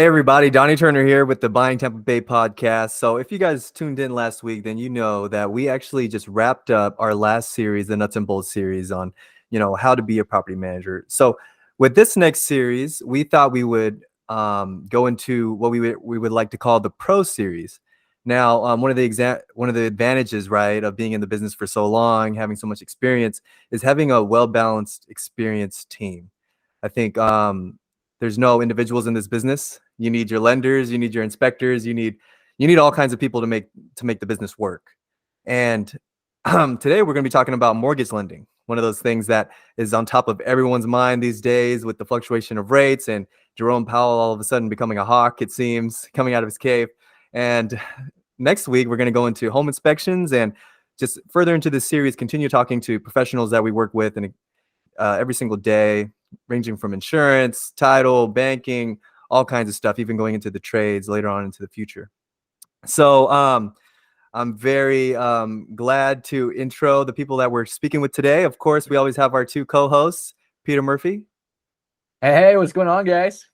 Hey everybody, Donny Turner here with the Buying Tampa Bay podcast. So if you guys tuned in last week, then you know that we actually just wrapped up our last series, the Nuts and Bolts series on, how to be a property manager. So with this next series, we thought we would go into what we would like to call the Pro series. Now, one of the advantages, right, of being in the business for so long, having so much experience, is having a well-balanced, experienced team. I think there's no individuals in this business. You need your lenders, you need your inspectors, you need all kinds of people to make the business work. And today we're going to be talking about mortgage lending, one of those things that is on top of everyone's mind these days with the fluctuation of rates and Jerome Powell all of a sudden becoming a hawk, it seems, coming out of his cave. And next week we're going to go into home inspections and just further into this series, continue talking to professionals that we work with and every single day, ranging from insurance, title, banking, all kinds of stuff, even going into the trades later on into the future. So I'm very glad to intro the people that we're speaking with today. Of course, we always have our two co-hosts, Peter Murphy. Hey, what's going on, guys?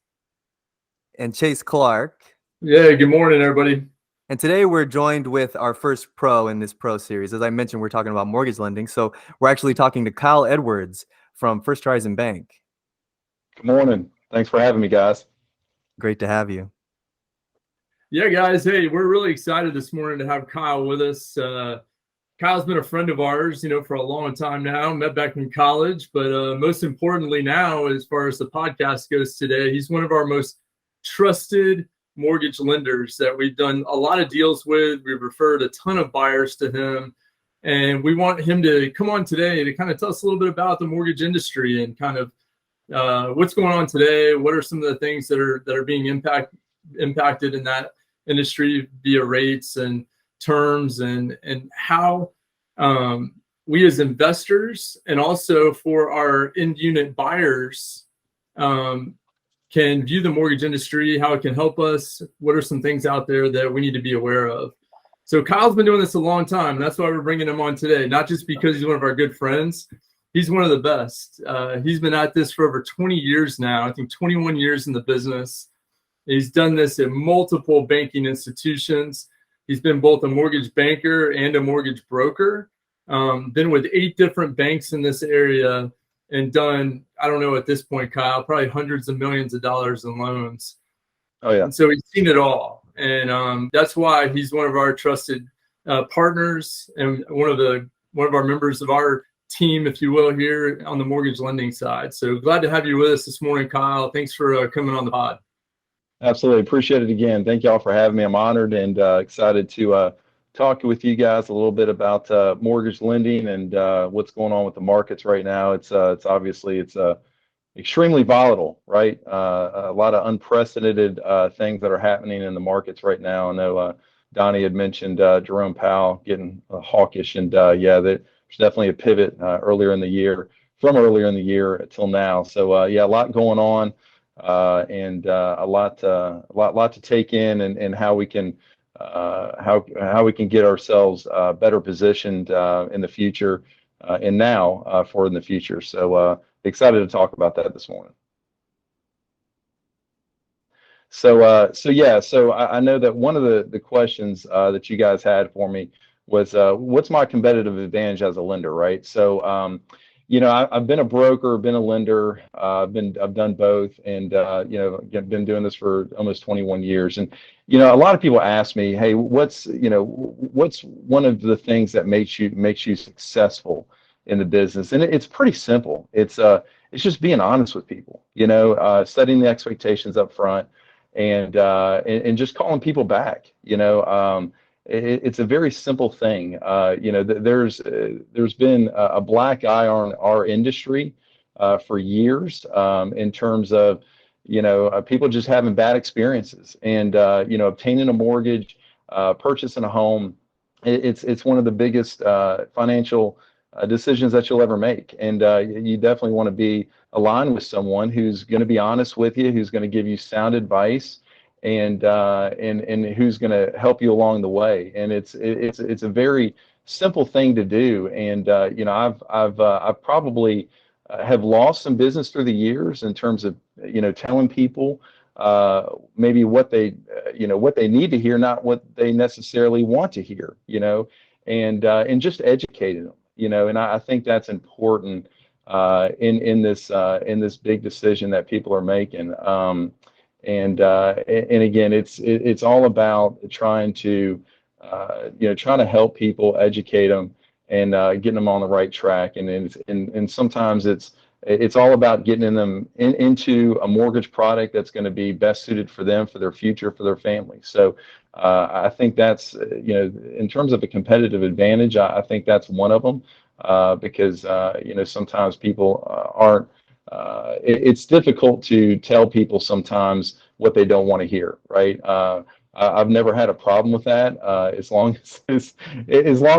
And Chase Clark. Yeah, good morning, everybody. And today we're joined with our first pro in this pro series. As I mentioned, we're talking about mortgage lending. So we're actually talking to Kyle Edwards from First Horizon Bank. Good morning. Thanks for having me, guys. Great to have you. Yeah, guys. Hey, we're really excited this morning to have Kyle with us. Kyle's been a friend of ours, for a long time now, met back in college. But most importantly now, as far as the podcast goes today, he's one of our most trusted mortgage lenders that we've done a lot of deals with. We've referred a ton of buyers to him. And we want him to come on today to kind of tell us a little bit about the mortgage industry and kind of what's going on today. What are some of the things that are being impacted in that industry via rates and terms, and how we as investors and also for our end unit buyers can view the mortgage industry, how it can help us, what are some things out there that we need to be aware of. So Kyle's been doing this a long time, and that's why we're bringing him on today, not just because he's one of our good friends. He's one of the best. He's been at this for over 20 years now, I think 21 years in the business. He's done this at multiple banking institutions. He's been both a mortgage banker and a mortgage broker. Been with 8 different banks in this area and done, I don't know at this point, Kyle, probably hundreds of millions of dollars in loans. Oh, yeah. And so he's seen it all. And that's why he's one of our trusted partners and one of our members of our team, if you will, here on the mortgage lending side. So glad to have you with us this morning, Kyle. Thanks for coming on the pod. Absolutely. Appreciate it again. Thank y'all for having me. I'm honored and excited to talk with you guys a little bit about mortgage lending and what's going on with the markets right now. It's obviously extremely volatile, right? A lot of unprecedented things that are happening in the markets right now. I know Donnie had mentioned Jerome Powell getting hawkish, and there's definitely a pivot earlier in the year till now. So a lot going on, and a lot to take in, and how we can get ourselves better positioned in the future and now for in the future. So excited to talk about that this morning. So I know that one of the questions that you guys had for me was what's my competitive advantage as a lender, right? So I've been a broker, been a lender, I've done both, and been doing this for almost 21 years. And a lot of people ask me, hey, what's one of the things that makes you successful in the business? And it's pretty simple. It's just being honest with people, setting the expectations up front, and just calling people back. It's a very simple thing. There's been a black eye on our industry for years in terms of people just having bad experiences, and obtaining a mortgage, purchasing a home. It's one of the biggest financial decisions that you'll ever make, and you definitely want to be aligned with someone who's going to be honest with you, who's going to give you sound advice, and who's going to help you along the way. And it's a very simple thing to do. And I've probably have lost some business through the years in terms of telling people maybe what they what they need to hear, not what they necessarily want to hear, and just educating them, and I think that's important in this big decision that people are making. And again, it's all about trying to trying to help people, educate them, and getting them on the right track. And sometimes it's all about getting them into a mortgage product that's going to be best suited for them, for their future, for their family. So I think that's in terms of a competitive advantage, I think that's one of them, because sometimes people aren't. It's difficult to tell people sometimes what they don't want to hear, right? I've never had a problem with that, as long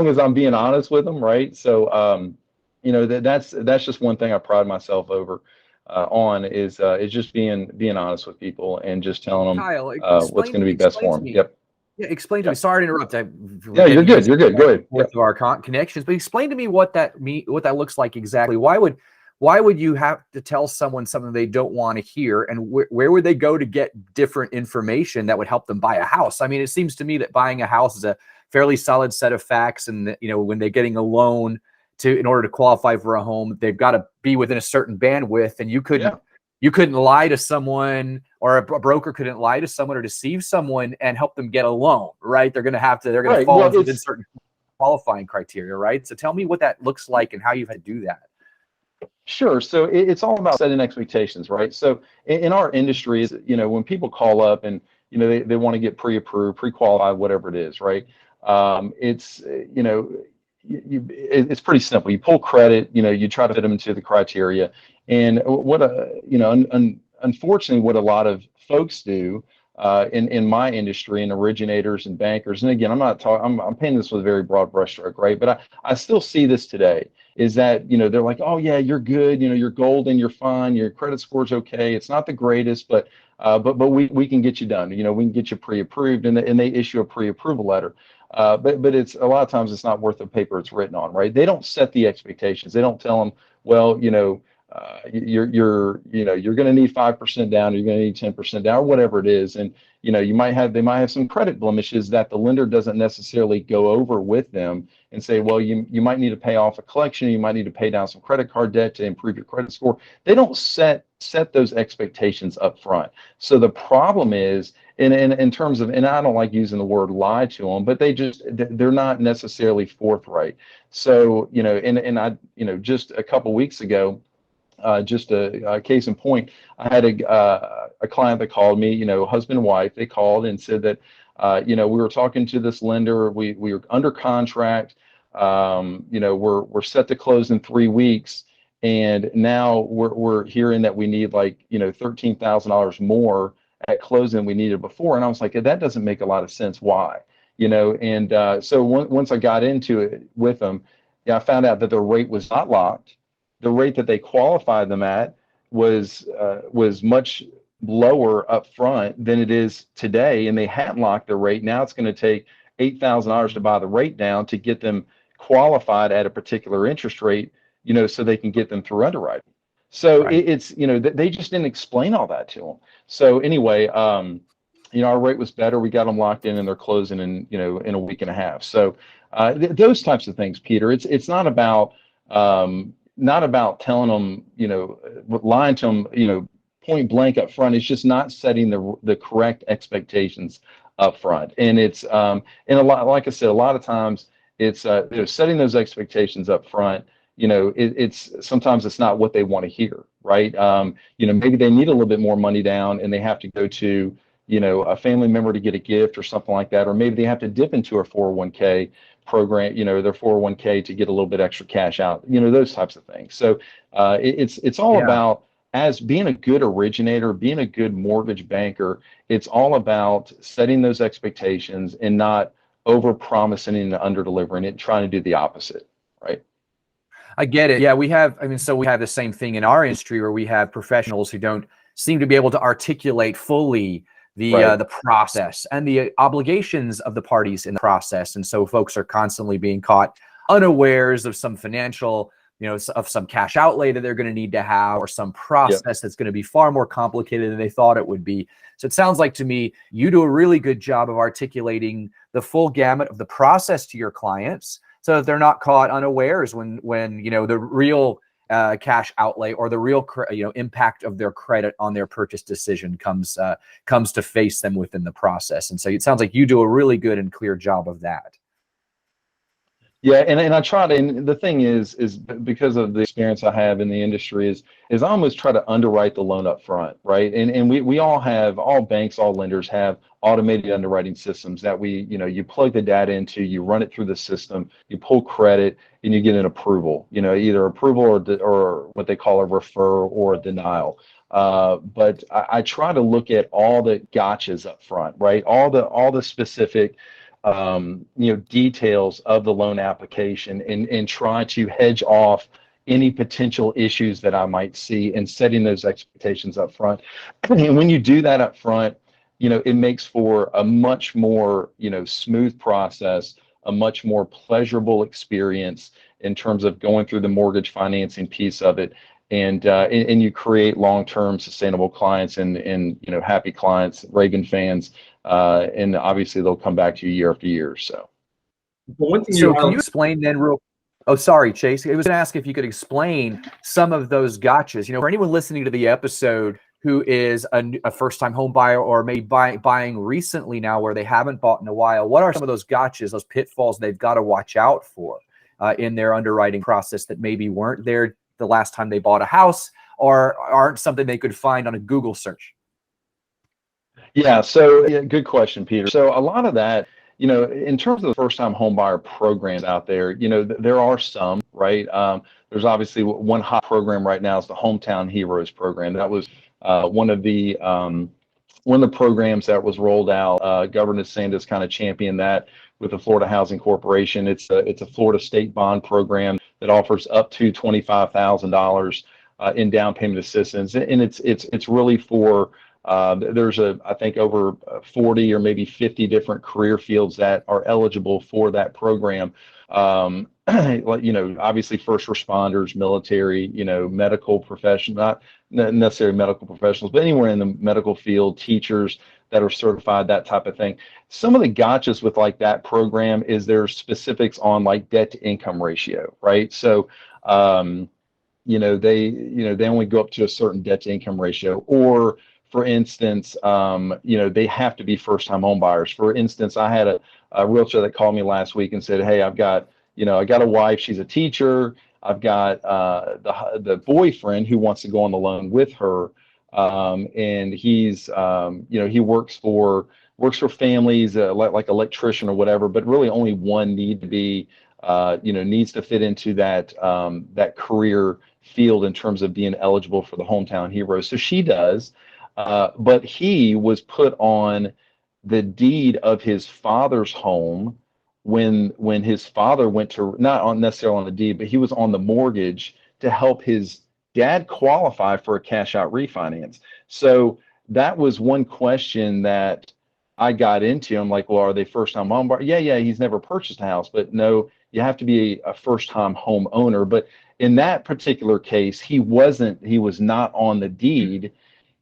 as I'm being honest with them, right? So that's just one thing I pride myself on is just being honest with people and just telling them Kyle, what's going to be best for them. Yep. Yeah, explain to me. Yep. Sorry to interrupt. Yeah, you're good. You're good. Go ahead. Yep. To our connections, but explain to me what that looks like exactly. Why would you have to tell someone something they don't want to hear, and where would they go to get different information that would help them buy a house? I mean, it seems to me that buying a house is a fairly solid set of facts, and when they're getting a loan in order to qualify for a home, they've got to be within a certain bandwidth, and you couldn't lie to someone, or a broker couldn't lie to someone or deceive someone and help them get a loan, right? They're going to fall within certain qualifying criteria, right? So tell me what that looks like and how you've had to do that. Sure. So it's all about setting expectations, right? So in our industry, when people call up and they want to get pre-approved, pre-qualified, whatever it is, right? It's it's pretty simple. You pull credit, you try to fit them into the criteria, and unfortunately, what a lot of folks do in my industry, and originators and bankers, and again, I'm painting this with a very broad brushstroke, right? But I still see this today, is that they're like, oh yeah, you're good, you're golden, you're fine, your credit score's okay, it's not the greatest, but we can get you done, we can get you pre-approved, and they issue a pre-approval letter. But it's a lot of times it's not worth the paper it's written on, right? They don't set the expectations. They don't tell them, well, you're going to need 5% down, or you're going to need 10% down, or whatever it is, and they might have some credit blemishes that the lender doesn't necessarily go over with them and say, well, you might need to pay off a collection, you might need to pay down some credit card debt to improve your credit score. They don't set those expectations up front. So the problem is, in terms of, and I don't like using the word lie to them, but they're not necessarily forthright. So and I just a couple weeks ago, just a case in point, I had a client that called me, husband and wife. They called and said that we were talking to this lender, we were under contract, we're set to close in 3 weeks, and now we're hearing that we need like $13,000 more at closing than we needed before. And I was like, that doesn't make a lot of sense. Why? So once I got into it with them, I found out that the rate was not locked. The rate that they qualified them at was much lower up front than it is today, and they hadn't locked their rate. Now it's going to take $8,000 to buy the rate down to get them qualified at a particular interest rate, so they can get them through underwriting. So right. It's they just didn't explain all that to them. So anyway, our rate was better. We got them locked in, and they're closing in a week and a half. So those types of things, Peter. It's not about telling them, lying to them, point blank up front. It's just not setting the correct expectations up front. And it's and like I said, a lot of times it's setting those expectations up front. It's sometimes it's not what they want to hear, right? Maybe they need a little bit more money down, and they have to go to a family member to get a gift or something like that, or maybe they have to dip into a 401k program, their 401k to get a little bit extra cash out, those types of things. So it's all about, as being a good originator, being a good mortgage banker, it's all about setting those expectations and not over promising and under delivering it, trying to do the opposite, right? I get it. Yeah, we have the same thing in our industry, where we have professionals who don't seem to be able to articulate fully the process and the obligations of the parties in the process. And so folks are constantly being caught unawares of some financial of some cash outlay that they're going to need to have, or some process that's going to be far more complicated than they thought it would be. So it sounds like to me, you do a really good job of articulating the full gamut of the process to your clients, so that they're not caught unawares when the real cash outlay or the real impact of their credit on their purchase decision comes to face them within the process. And so it sounds like you do a really good and clear job of that. Yeah, and I try to, and the thing is because of the experience I have in the industry is I almost try to underwrite the loan up front, right? And we all have, all banks, all lenders have automated underwriting systems that you plug the data into, you run it through the system, you pull credit, and you get an approval, either approval or what they call a refer or a denial. But I try to look at all the gotchas up front, right? All the specific details of the loan application, and try to hedge off any potential issues that I might see, and setting those expectations up front. And when you do that up front, it makes for a much more, smooth process, a much more pleasurable experience in terms of going through the mortgage financing piece of it. And you create long-term sustainable clients and happy clients, Reagan fans, and obviously they'll come back to you year after year. So, can you explain then real? Oh, sorry, Chase. I was going to ask if you could explain some of those gotchas. For anyone listening to the episode who is a first-time home buyer, or maybe buying recently now where they haven't bought in a while, what are some of those gotchas, those pitfalls they've got to watch out for in their underwriting process that maybe weren't there the last time they bought a house, or aren't something they could find on a Google search? Yeah, so good question, Peter. So a lot of that, in terms of the first-time homebuyer programs out there, there are some, right? There's obviously one hot program right now is the Hometown Heroes program. That was one of the programs that was rolled out. Governor DeSantis kind of championed that with the Florida Housing Corporation. It's a Florida state bond program that offers up to $25,000 in down payment assistance, and it's really for there's I think over 40 or maybe 50 different career fields that are eligible for that program. Obviously first responders, military, medical professionals, not necessarily medical professionals, but anywhere in the medical field, teachers that are certified, that type of thing. Some of the gotchas with like that program is there's specifics on like debt to income ratio, right? So, they only go up to a certain debt to income ratio, or for instance, they have to be first time home buyers. For instance, I had a realtor that called me last week and said, hey, I got a wife, she's a teacher. I've got the boyfriend who wants to go on the loan with her. And he's, he works for families, like electrician or whatever, but really only one needs to fit into that career field in terms of being eligible for the Hometown Heroes. So she does. But he was put on the deed of his father's home when his father went to, not necessarily on the deed, but he was on the mortgage to help his dad qualify for a cash out refinance. So that was one question that I got into. I'm like, well, are they first time home buyer? Yeah, he's never purchased a house, but no, you have to be a first time home owner. But in that particular case, he was not on the deed.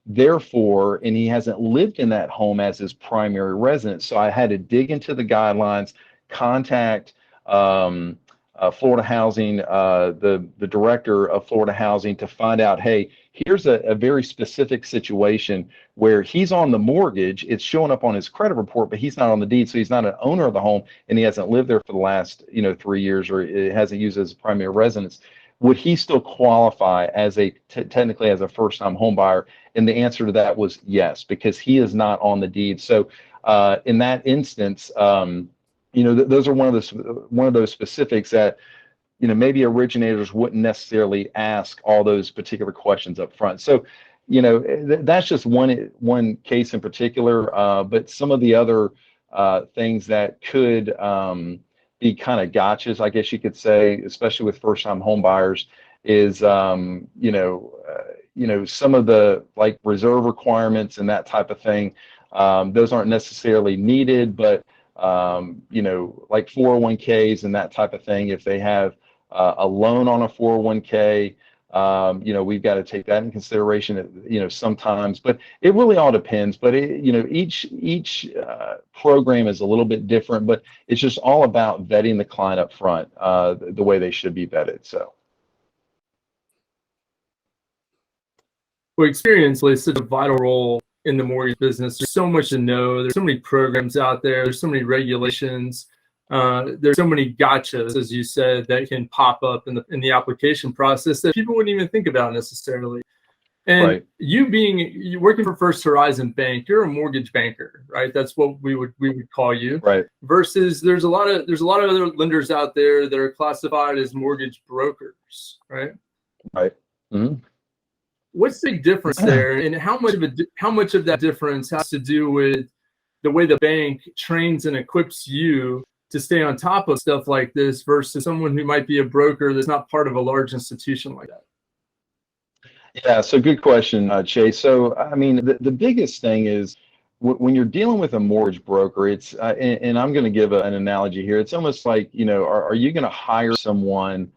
Therefore, and he hasn't lived in that home as his primary residence. So I had to dig into the guidelines, contact Florida Housing, the director of Florida Housing, to find out, hey, here's a very specific situation where he's on the mortgage, it's showing up on his credit report, but he's not on the deed, so he's not an owner of the home, and he hasn't lived there for the last 3 years, or it hasn't used as a primary residence. Would he still qualify as technically as a first-time home buyer? And the answer to that was yes, because he is not on the deed. So in that instance, those are one of those specifics that maybe originators wouldn't necessarily ask all those particular questions up front. So that's just one case in particular. But some of the other things that could be kind of gotchas, I guess you could say, especially with first-time home buyers, is some of the like reserve requirements and that type of thing. Those aren't necessarily needed, but like 401ks and that type of thing, if they have a loan on a 401k. We've got to take that in consideration, sometimes, but it really all depends. But each program is a little bit different, but it's just all about vetting the client up front, the way they should be vetted. So. Well, experience plays such a vital role in the mortgage business. There's so much to know. There's so many programs out there. There's so many regulations. There's so many gotchas, as you said, that can pop up in the application process that people wouldn't even think about necessarily. And Right. you working for First Horizon Bank, you're a mortgage banker, right? That's what we would call you. Right. Versus there's a lot of other lenders out there that are classified as mortgage brokers, right? Right. Mm-hmm. What's the difference there, and how much of that difference has to do with the way the bank trains and equips you to stay on top of stuff like this versus someone who might be a broker that's not part of a large institution like that? Yeah, so good question, Chase. So, I mean, the biggest thing is when you're dealing with a mortgage broker, it's, and I'm going to give an analogy here. It's almost like, are you going to hire someone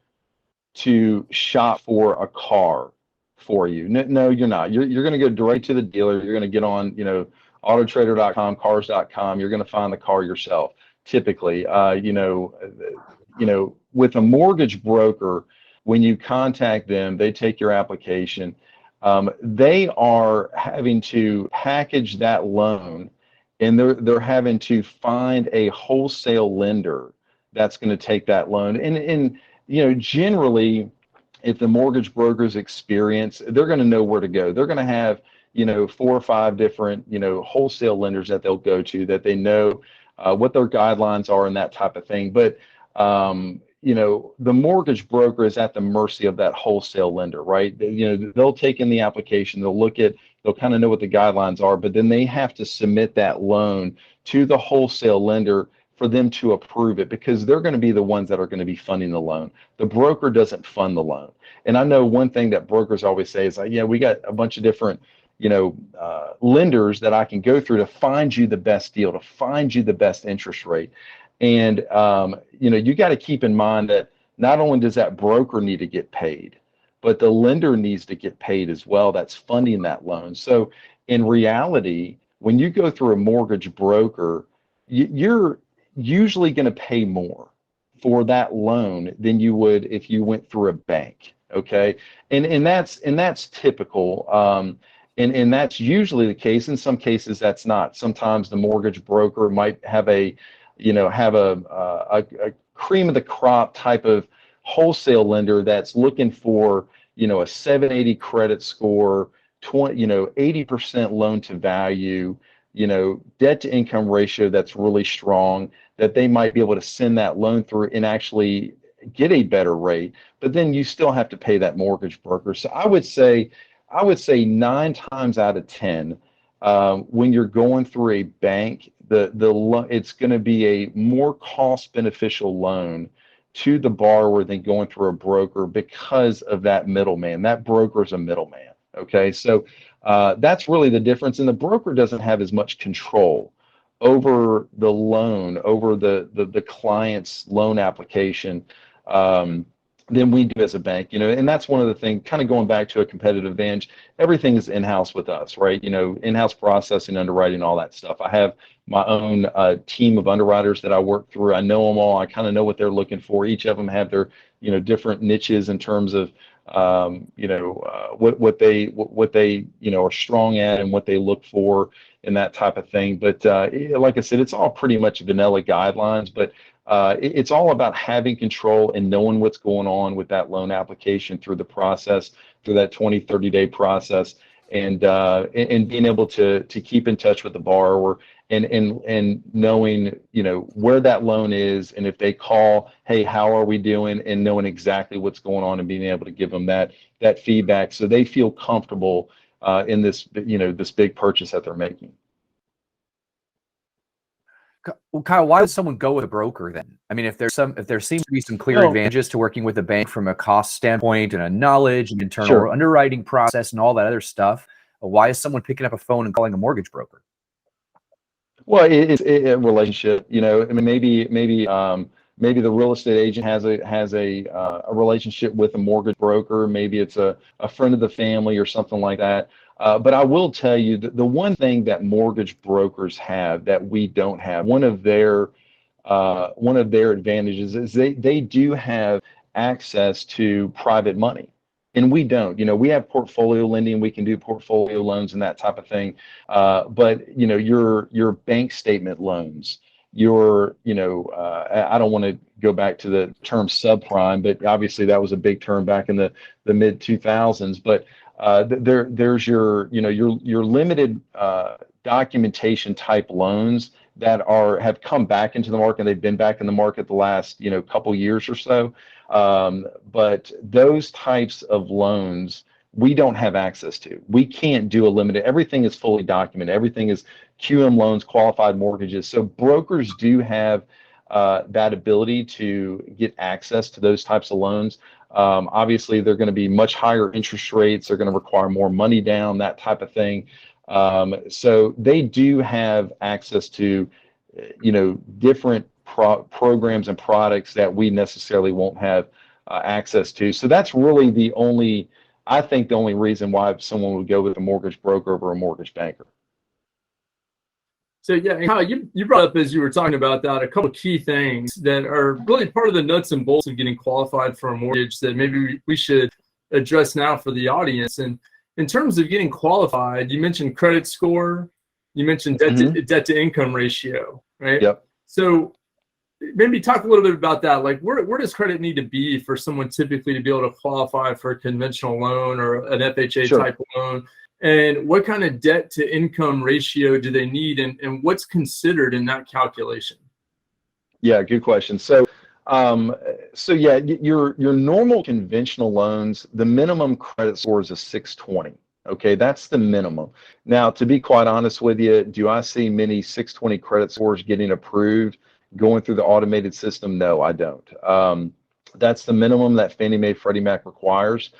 to shop for a car for you? No, you're not. You're going to go direct to the dealer. You're going to get on, autotrader.com, cars.com. You're going to find the car yourself. Typically, with a mortgage broker, when you contact them, they take your application. They are having to package that loan, and they're having to find a wholesale lender that's going to take that loan. And generally, if the mortgage broker's experience, they're going to know where to go. They're going to have 4 or 5 different wholesale lenders that they'll go to, that they know what their guidelines are and that type of thing. But the mortgage broker is at the mercy of that wholesale lender, right? They'll take in the application, they'll kind of know what the guidelines are, but then they have to submit that loan to the wholesale lender for them to approve it, because they're going to be the ones that are going to be funding the loan. The broker doesn't fund the loan. And I know one thing that brokers always say is like, yeah, we got a bunch of different lenders that I can go through to find you the best deal, to find you the best interest rate. And, you got to keep in mind that not only does that broker need to get paid, but the lender needs to get paid as well. That's funding that loan. So in reality, when you go through a mortgage broker, you're usually going to pay more for that loan than you would if you went through a bank. Okay. And that's typical. And that's usually the case. In some cases, that's not. Sometimes the mortgage broker might have a cream of the crop type of wholesale lender that's looking for, a 780 credit score, 80% loan to value, debt to income ratio that's really strong, that they might be able to send that loan through and actually get a better rate. But then you still have to pay that mortgage broker. So I would say 9 times out of 10, when you're going through a bank, it's going to be a more cost beneficial loan to the borrower than going through a broker, because of that middleman. That broker is a middleman. Okay, so that's really the difference. And the broker doesn't have as much control over the loan, over the client's loan application, than we do as a bank. And that's one of the things, kind of going back to a competitive advantage. Everything is in-house with us, right? In-house processing, underwriting, all that stuff. I have my own team of underwriters that I work through. I know them all. I kind of know what they're looking for. Each of them have their different niches in terms of what they are strong at and what they look for and that type of thing. But like I said, it's all pretty much vanilla guidelines, but it's all about having control and knowing what's going on with that loan application through the process, through that 20, 30-day process, and being able to keep in touch with the borrower and knowing where that loan is, and if they call, hey, how are we doing, and knowing exactly what's going on and being able to give them that feedback so they feel comfortable in this this big purchase that they're making. Well, Kyle, why would someone go with a broker then? I mean, if there seems to be some clear advantages to working with a bank from a cost standpoint and a knowledge and internal underwriting process and all that other stuff, why is someone picking up a phone and calling a mortgage broker? Well, it's a relationship. I mean, maybe maybe the real estate agent has a relationship with a mortgage broker. Maybe it's a friend of the family or something like that. But I will tell you that the one thing that mortgage brokers have that we don't have, one of their advantages is they do have access to private money, and we don't. We have portfolio lending, we can do portfolio loans and that type of thing. But your bank statement loans, I don't want to go back to the term subprime, but obviously that was a big term back in the mid 2000s. But there's your limited documentation type loans that have come back into the market. They've been back in the market the last couple years or so. But those types of loans we don't have access to. We can't do a limited. Everything is fully documented. Everything is QM loans, qualified mortgages. So brokers do have that ability to get access to those types of loans. Obviously, they're going to be much higher interest rates. They're going to require more money down, that type of thing. So they do have access to, different programs and products that we necessarily won't have access to. So that's really I think the only reason why someone would go with a mortgage broker over a mortgage banker. So yeah, Kyle, you brought up, as you were talking about that, a couple of key things that are really part of the nuts and bolts of getting qualified for a mortgage that maybe we should address now for the audience. And in terms of getting qualified, you mentioned credit score, you mentioned debt to income ratio, right? Yep. So maybe talk a little bit about that. Like, where does credit need to be for someone typically to be able to qualify for a conventional loan or an FHA type loan? And what kind of debt to income ratio do they need, and what's considered in that calculation? Yeah, good question. So yeah, your normal conventional loans, the minimum credit score is a 620. Okay, that's the minimum. Now, to be quite honest with you, do I see many 620 credit scores getting approved going through the automated system? No, I don't. That's the minimum that Fannie Mae, Freddie Mac requires.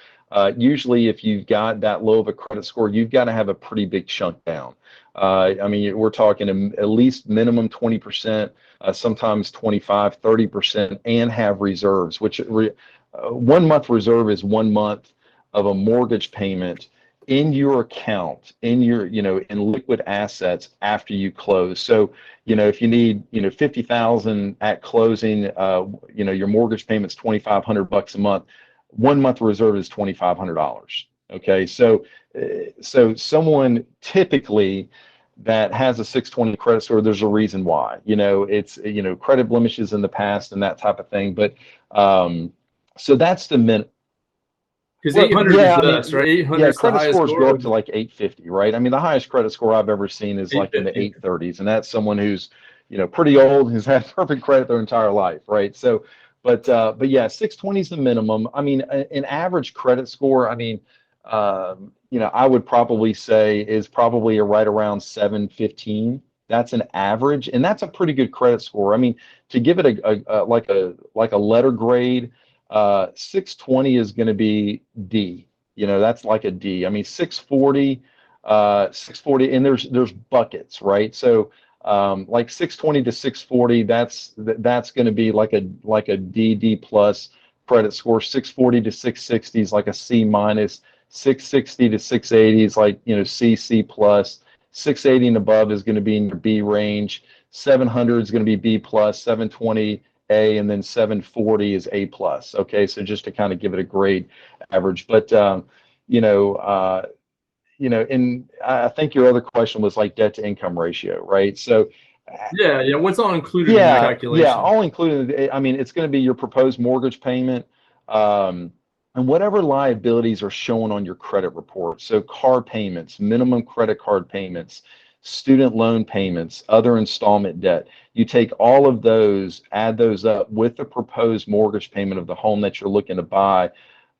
Usually, if you've got that low of a credit score, you've got to have a pretty big chunk down. I mean, we're talking at least minimum 20%, sometimes 25, 30%, and have reserves, which 1 month reserve is 1 month of a mortgage payment in your account, in liquid assets after you close. So, if you need, 50,000 at closing, your mortgage payment's $2,500 a month. 1 month reserve is $2,500. Okay, so someone typically that has a 620 credit score, there's a reason why. It's credit blemishes in the past and that type of thing. But so that's the minimum. Because 800 is us, right? 800 credit scores go up to like 850, right? I mean, the highest credit score I've ever seen is like in the 830s, and that's someone who's pretty old, who's had perfect credit their entire life, right? So. But yeah, 620 is the minimum. I mean, an average credit score, I mean, I would probably say is probably right around 715. That's an average, and that's a pretty good credit score. I mean, to give it like a letter grade, 620 is going to be D. That's like a D. I mean, 640, and there's buckets, right? So. Like 620 to 640, that's going to be like a D plus credit score. 640 to 660 is like a C minus. 660 to 680 is like C plus. 680 and above is going to be in your B range. 700 is going to be B plus. 720 A, and then 740 is A plus. Okay, so just to kind of give it a grade average, but and I think your other question was like debt to income ratio, right? So yeah, what's all included in the calculation? Yeah, all included. I mean, it's going to be your proposed mortgage payment, and whatever liabilities are shown on your credit report. So car payments, minimum credit card payments, student loan payments, other installment debt. You take all of those, add those up with the proposed mortgage payment of the home that you're looking to buy.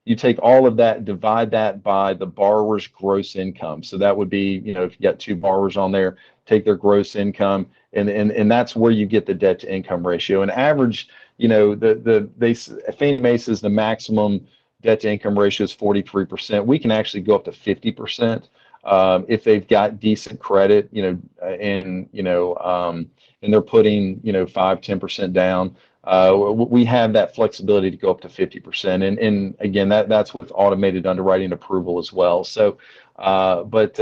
You take all of that, divide that by the borrower's gross income. So that would be, if you got two borrowers on there, take their gross income, and that's where you get the debt to income ratio. And average, Fannie Mae says the maximum debt to income ratio is 43%. We can actually go up to 50% if they've got decent credit, and they're putting 5-10% down. we have that flexibility to go up to 50%. And again, that's with automated underwriting approval as well. So, it's,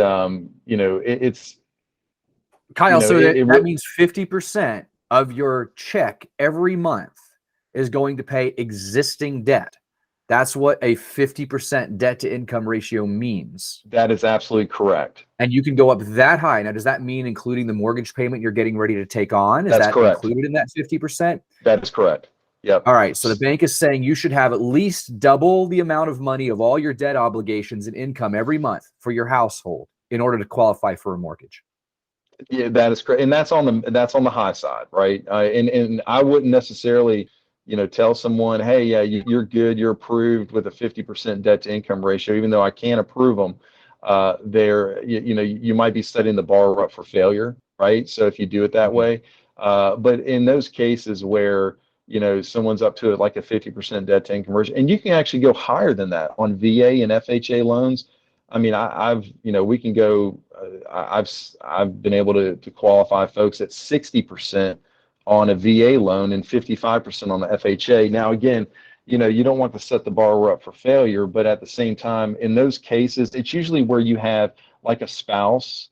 Kyle, so that it means 50% of your check every month is going to pay existing debt. That's what a 50% debt to income ratio means. that is absolutely correct. And you can go up that high. Now, does that mean including the mortgage payment you're getting ready to take on? Is That's that correct. included in that 50%? That is correct. Yep. All right. So the bank is saying you should have at least double the amount of money of all your debt obligations and income every month for your household in order to qualify for a mortgage. Yeah, that is correct, and that's on the high side, right? And I wouldn't necessarily, tell someone, hey, yeah, you're good, you're approved with a 50% debt to income ratio, even though I can't approve them. You might be setting the borrower up for failure, right? So if you do it that way, but in those cases where someone's up to it like a 50% debt to income ratio, and you can actually go higher than that on VA and FHA loans. I mean, we can go. I've been able to qualify folks at 60% on a VA loan and 55% on the FHA. Now, again, you don't want to set the borrower up for failure, but at the same time, in those cases, it's usually where you have like a spouse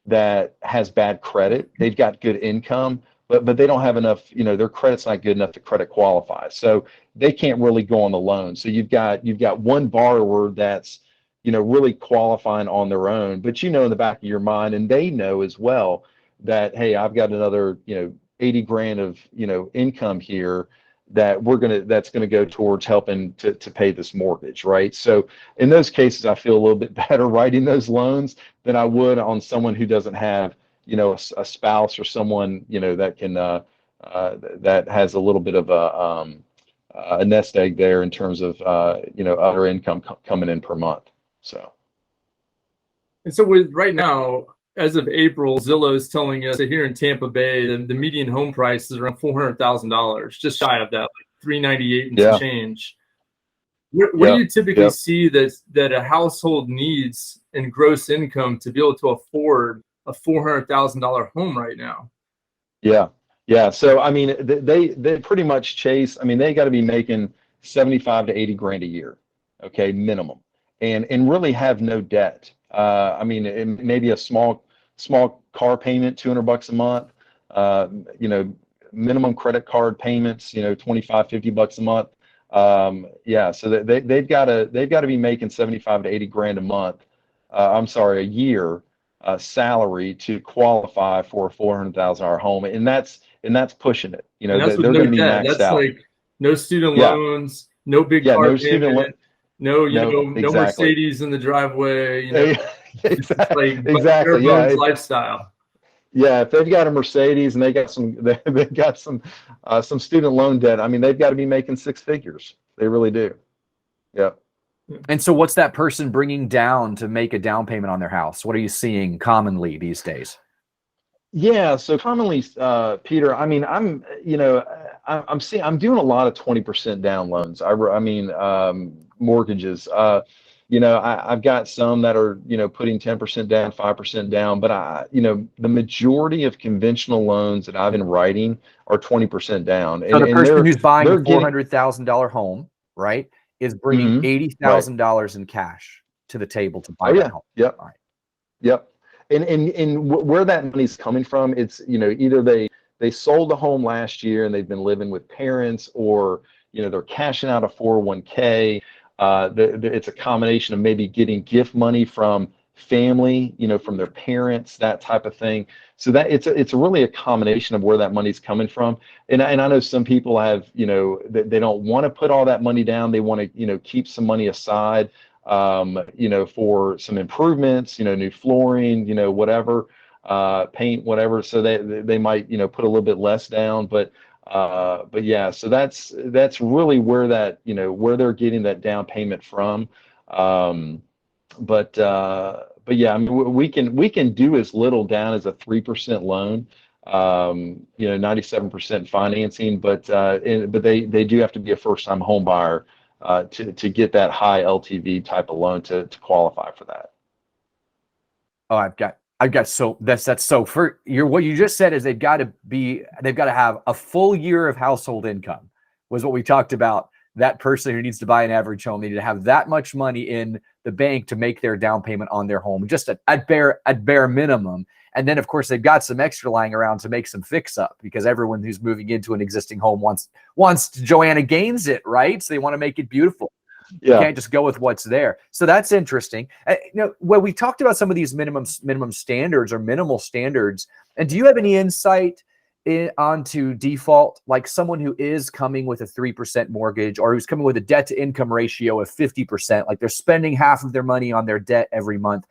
that has bad credit. They've got good income, but they don't have enough, their credit's not good enough to credit qualify. So they can't really go on the loan. So you've got one borrower that's, really qualifying on their own, but in the back of your mind, and they know as well that, hey, I've got another, 80 grand of, income here that's going to go towards helping to pay this mortgage, right? So in those cases, I feel a little bit better writing those loans than I would on someone who doesn't have, a spouse or someone, that can, that has a little bit of a nest egg there in terms of, other income coming in per month. So. And so with right now, as of April, Zillow is telling us that here in Tampa Bay, the median home price is around $400,000, just shy of that, like $398 and some change. What do you typically see that a household needs in gross income to be able to afford a $400,000 home right now? Yeah. So I mean, they pretty much chase. I mean, they got to be making 75 to 80 grand a year, okay, minimum, and really have no debt. I mean, maybe a small car payment, $200 a month. Minimum credit card payments, $25, $50 a month. So they've got to be making 75 to 80 grand a month. I'm sorry, a year salary to qualify for a $400,000 home, and that's pushing it. That's they're going to be maxed that's out. like no student loans, no big car no payment, no exactly. Mercedes in the driveway. Exactly. Like bare bones lifestyle. Yeah, if they've got a Mercedes and they've got some student loan debt, I mean, they've got to be making six figures. They really do. Yeah. And so what's that person bringing down to make a down payment on their house? What are you seeing commonly these days? Yeah, so commonly, Peter, I mean, I'm doing a lot of 20% down loans. Mortgages. I've got some that are, putting 10% down, 5% down, but the majority of conventional loans that I've been writing are 20% down. So the person who's buying a $400,000 home, right, is bringing $80,000 in cash to the table to buy that home. Yep. Right. Yep. And where that money's coming from, it's, either they sold the home last year and they've been living with parents, or, they're cashing out a 401k. It's a combination of maybe getting gift money from family, from their parents, that type of thing. So that it's really a combination of where that money's coming from. And I know some people have, they don't want to put all that money down. They want to, keep some money aside, for some improvements, new flooring, whatever, paint, whatever. So they might, put a little bit less down, but yeah, so that's really where that, where they're getting that down payment from. But yeah, I mean, we can do as little down as a 3% loan, 97% financing, but they do have to be a first-time home buyer to get that high LTV type of loan to qualify for that. Oh, I've got I got so that's so for your what you just said is they've got to have a full year of household income was what we talked about. That person who needs to buy an average home, they need to have that much money in the bank to make their down payment on their home, just at bare minimum. And then of course they've got some extra lying around to make some fix up, because everyone who's moving into an existing home wants Joanna Gaines it, right? So they want to make it beautiful. You can't just go with what's there. So that's interesting. When we talked about some of these minimum standards or minimal standards, and do you have any insight onto default, like someone who is coming with a 3% mortgage, or who's coming with a debt to income ratio of 50%, like they're spending half of their money on their debt every month?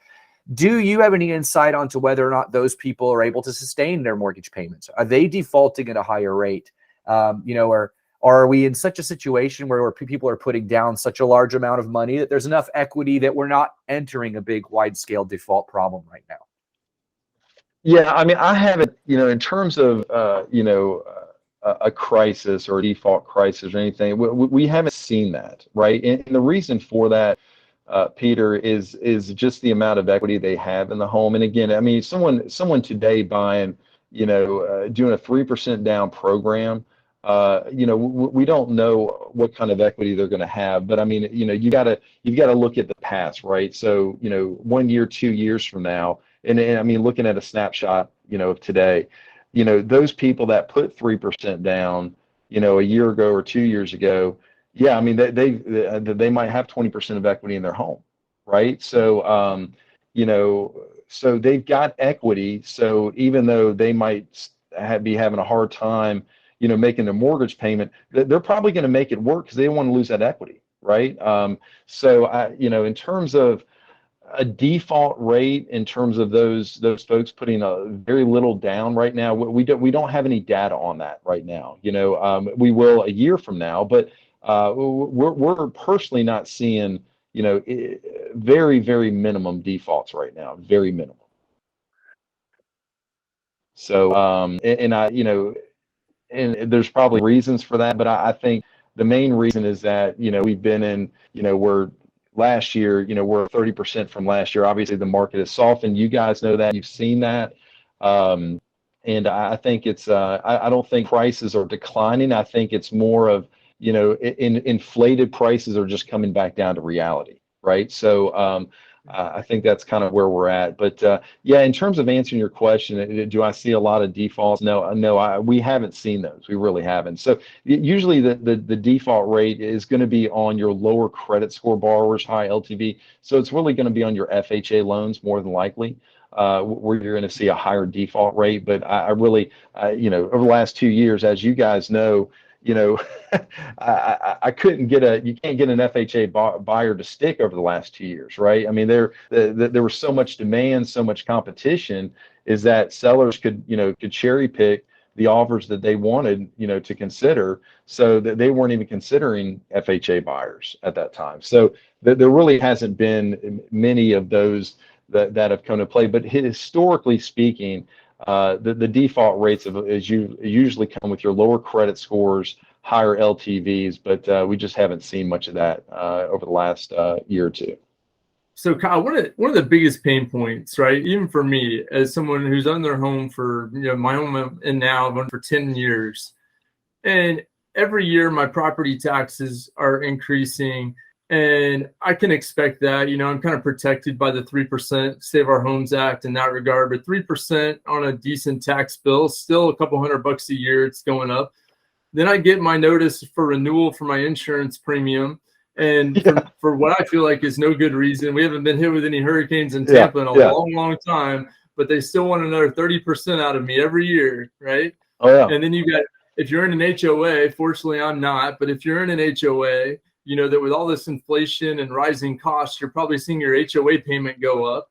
Do you have any insight onto whether or not those people are able to sustain their mortgage payments? Are they defaulting at a higher rate? Or are we in such a situation where people are putting down such a large amount of money that there's enough equity that we're not entering a big wide-scale default problem right now? Yeah, I mean, I haven't, in terms of, a crisis or a default crisis or anything, we haven't seen that, right? And the reason for that, Peter, is just the amount of equity they have in the home. And again, I mean, someone today buying, doing a 3% down program, we don't know what kind of equity they're going to have, but I mean, you've got to look at the past, right? So, 1 year, 2 years from now, and I mean, looking at a snapshot, of today, those people that put 3% down, a year ago or 2 years ago, yeah, I mean, they might have 20% of equity in their home, right? So, so they've got equity. So even though they might be having a hard time, making their mortgage payment, they're probably going to make it work because they don't want to lose that equity, right? So in terms of a default rate, in terms of those folks putting a very little down right now, we don't have any data on that right now. We will a year from now, but we're personally not seeing very, very minimum defaults right now, very minimal. So and I and there's probably reasons for that, but I think the main reason is that we've been in we're last year we're 30% from last year. Obviously the market has softened. You guys know that, you've seen that, and I think it's I don't think prices are declining. I think it's more of inflated prices are just coming back down to reality, right? So I think that's kind of where we're at. But yeah, in terms of answering your question, do I see a lot of defaults? No, we haven't seen those. We really haven't. So usually the default rate is going to be on your lower credit score borrowers, high LTV. So it's really going to be on your FHA loans more than likely, where you're going to see a higher default rate. But I really, over the last 2 years, as you guys know, I couldn't you can't get an FHA buyer to stick over the last 2 years, right? I mean, there was so much demand, so much competition, is that sellers could cherry pick the offers that they wanted, to consider, so that they weren't even considering FHA buyers at that time. So there really hasn't been many of those that have come to play. But historically speaking, the default rates usually come with your lower credit scores, higher LTVs, but we just haven't seen much of that over the last year or two. So Kyle, one of the biggest pain points, right? Even for me, as someone who's owned their home for my home and now I've owned for 10 years, and every year my property taxes are increasing. And I can expect that, I'm kind of protected by the 3% Save Our Homes Act in that regard, but 3% on a decent tax bill, still a couple $100 a year, it's going up. Then I get my notice for renewal for my insurance premium. And for what I feel like is no good reason, we haven't been hit with any hurricanes in Tampa in a long, long time, but they still want another 30% out of me every year, right? Oh, yeah. And then you got, if you're in an HOA, fortunately I'm not, but if you're in an HOA, that with all this inflation and rising costs, you're probably seeing your HOA payment go up.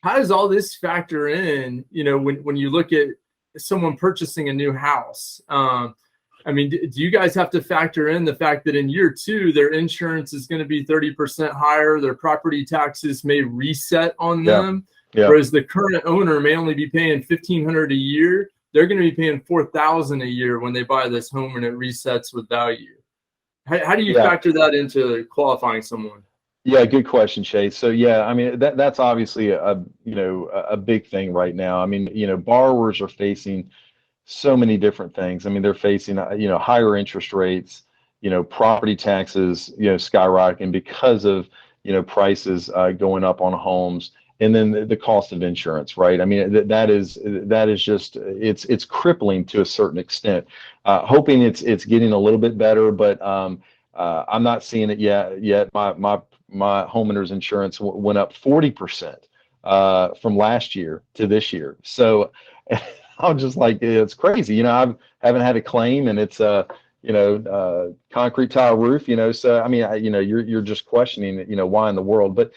How does all this factor in, when you look at someone purchasing a new house? I mean, do you guys have to factor in the fact that in year 2, their insurance is going to be 30% higher, their property taxes may reset on them, whereas the current owner may only be paying $1,500 a year, they're going to be paying $4,000 a year when they buy this home and it resets with value? How do you factor that into qualifying someone? Yeah, good question, Chase. So yeah, I mean that's obviously a big thing right now. I mean, borrowers are facing so many different things. I mean, they're facing higher interest rates, property taxes, skyrocketing because of prices going up on homes, and then the cost of insurance, right? I mean, that is just it's crippling to a certain extent. Hoping it's getting a little bit better, but I'm not seeing it yet. My homeowners insurance went up 40% from last year to this year. So I'm just like, it's crazy. I haven't had a claim, and it's concrete tile roof. So I mean, you're just questioning, why in the world. But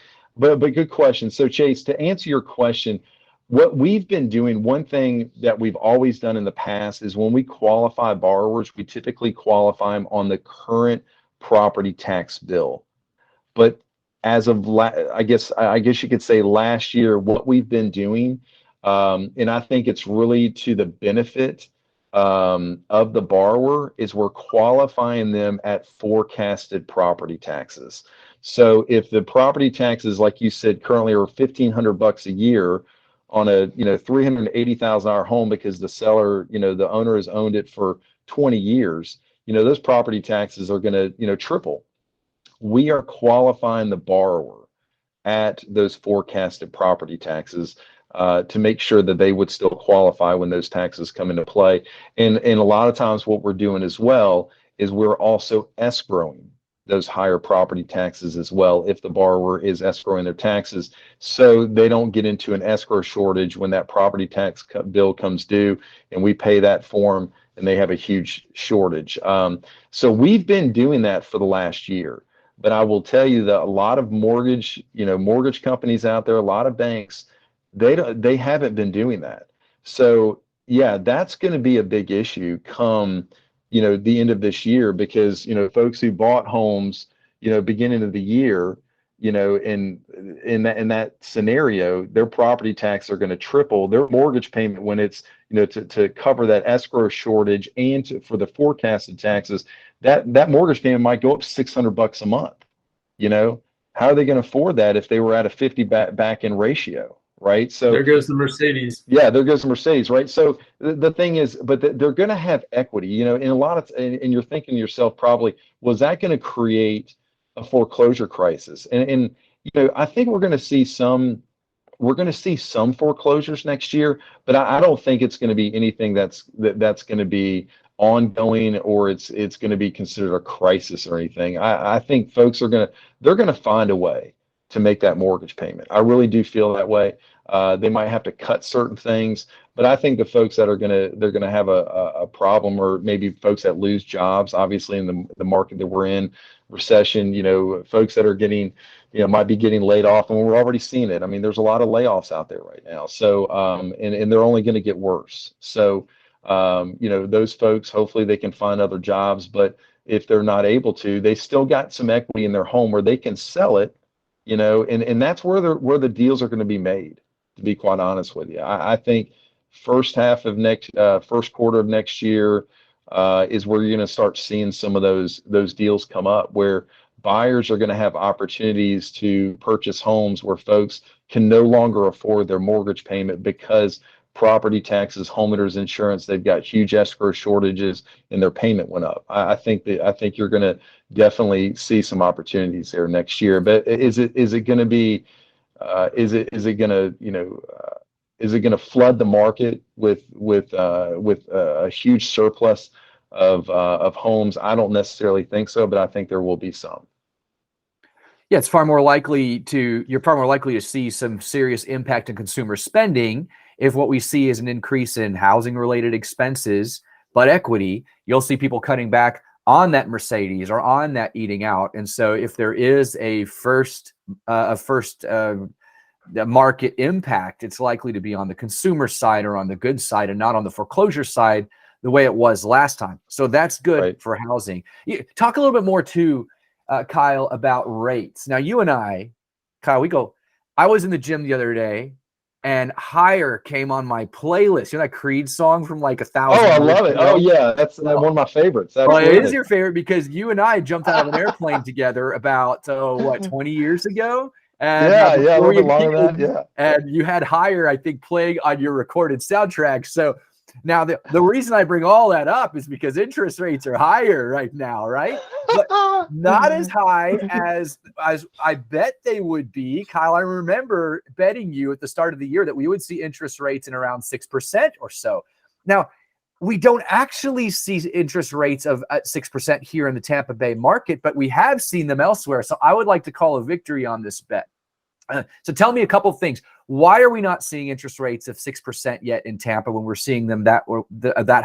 good question. So Chase, to answer your question, what we've been doing, one thing that we've always done in the past is when we qualify borrowers, we typically qualify them on the current property tax bill. But as of I guess you could say last year, what we've been doing, and I think it's really to the benefit of the borrower, is we're qualifying them at forecasted property taxes. So if the property taxes, like you said, currently are $1,500 a year on a $380,000 home because the seller, the owner has owned it for 20 years, those property taxes are going to triple. We are qualifying the borrower at those forecasted property taxes to make sure that they would still qualify when those taxes come into play. And a lot of times what we're doing as well is we're also escrowing those higher property taxes as well if the borrower is escrowing their taxes, so they don't get into an escrow shortage when that property tax bill comes due and we pay that form and they have a huge shortage. So we've been doing that for the last year. But I will tell you that a lot of mortgage companies out there, a lot of banks, they haven't been doing that. So yeah, that's going to be a big issue come, the end of this year, because, folks who bought homes, beginning of the year, in that scenario, their property tax are going to triple their mortgage payment when it's, to cover that escrow shortage and for the forecasted taxes. That mortgage payment might go up $600 a month. How are they going to afford that if they were at a 50 back end ratio, right? So there goes the Mercedes. Yeah, there goes the Mercedes, right? So the thing is, but they're going to have equity, in a lot of, and you're thinking to yourself, probably, was that going to create a foreclosure crisis? And I think we're going to see some foreclosures next year, but I don't think it's going to be anything that's going to be ongoing, or it's going to be considered a crisis or anything. I think folks they're going to find a way to make that mortgage payment. I really do feel that way. They might have to cut certain things, but I think the folks that they're going to have a problem, or maybe folks that lose jobs, obviously in the market that we're in, recession, folks that are getting, might be getting laid off, and we're already seeing it. I mean, there's a lot of layoffs out there right now. So, and they're only going to get worse. So, those folks, hopefully they can find other jobs, but if they're not able to, they still got some equity in their home where they can sell it, and that's where the deals are going to be made, to be quite honest with you. I think first quarter of next year is where you're going to start seeing some of those deals come up, where buyers are going to have opportunities to purchase homes where folks can no longer afford their mortgage payment because property taxes, homeowners insurance, they've got huge escrow shortages, and their payment went up. I think you're going to definitely see some opportunities there next year. But is it going to be is it going to flood the market with a huge surplus of homes? I don't necessarily think so, but I think there will be some. Yeah, you're far more likely to see some serious impact in consumer spending if what we see is an increase in housing related expenses, but equity. You'll see people cutting back on that Mercedes or on that eating out. And so if there is a first market impact, it's likely to be on the consumer side or on the good side, and not on the foreclosure side the way it was last time. So that's good, right, for housing. Talk a little bit more too, Kyle, about rates. Now, you and I, Kyle, I was in the gym the other day, and Higher came on my playlist. You know that Creed song from like 1,000 Oh, I years love it. ago? Oh yeah, that's one of my favorites. Well, it is Absolutely. your favorite because you and I jumped out of an airplane together about 20 years ago, and Yeah, a before little we bit had longer than kids, that. and you had Higher, I think, playing on your recorded soundtrack. So now the reason I bring all that up is because interest rates are higher right now, right? But not as high as I bet they would be. Kyle, I remember betting you at the start of the year that we would see interest rates in around 6% or so. Now, we don't actually see interest rates of at 6% here in the Tampa Bay market, but we have seen them elsewhere. So I would like to call a victory on this bet. So tell me a couple of things. Why are we not seeing interest rates of 6% yet in Tampa when we're seeing them that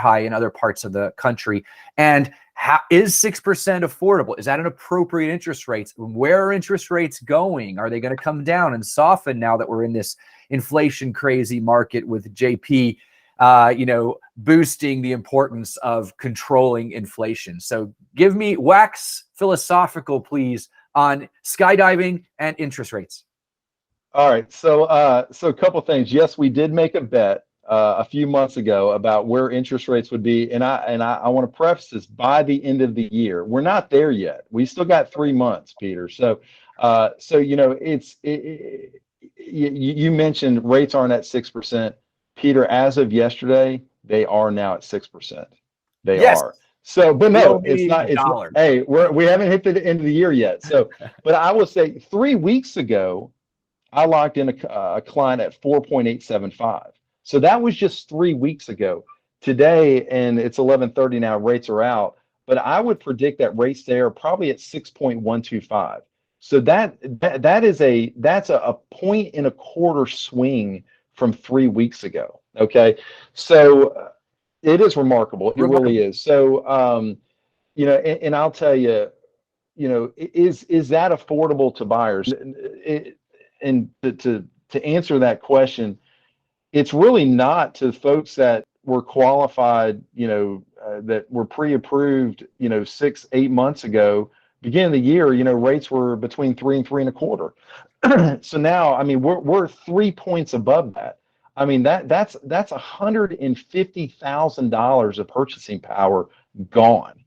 high in other parts of the country? And how is 6% affordable? Is that an appropriate interest rate? Where are interest rates going? Are they going to come down and soften now that we're in this inflation crazy market with JP, boosting the importance of controlling inflation? So give me wax philosophical, please, on skydiving and interest rates. All right, so a couple things. Yes, we did make a bet a few months ago about where interest rates would be, and I want to preface this by the end of the year. We're not there yet. We still got 3 months, Peter. So you mentioned rates aren't at 6%, Peter. As of yesterday, they are now at 6%. They are. So, but no, it's not. It's not. Hey, we haven't hit the end of the year yet. So, but I will say 3 weeks ago, I locked in a client at 4.875. So that was just 3 weeks ago. Today, and it's 11:30 now, rates are out, but I would predict that rates there are probably at 6.125. So that's a point and a quarter swing from 3 weeks ago. Okay. So it is remarkable. It really is. So, and I'll tell you, is that affordable to buyers? And to answer that question, it's really not to folks that were qualified, that were pre-approved, 6-8 months ago. Beginning of the year, rates were between 3 and 3.25. So now, I mean, we're 3 points above that. I mean, that's $150,000 of purchasing power gone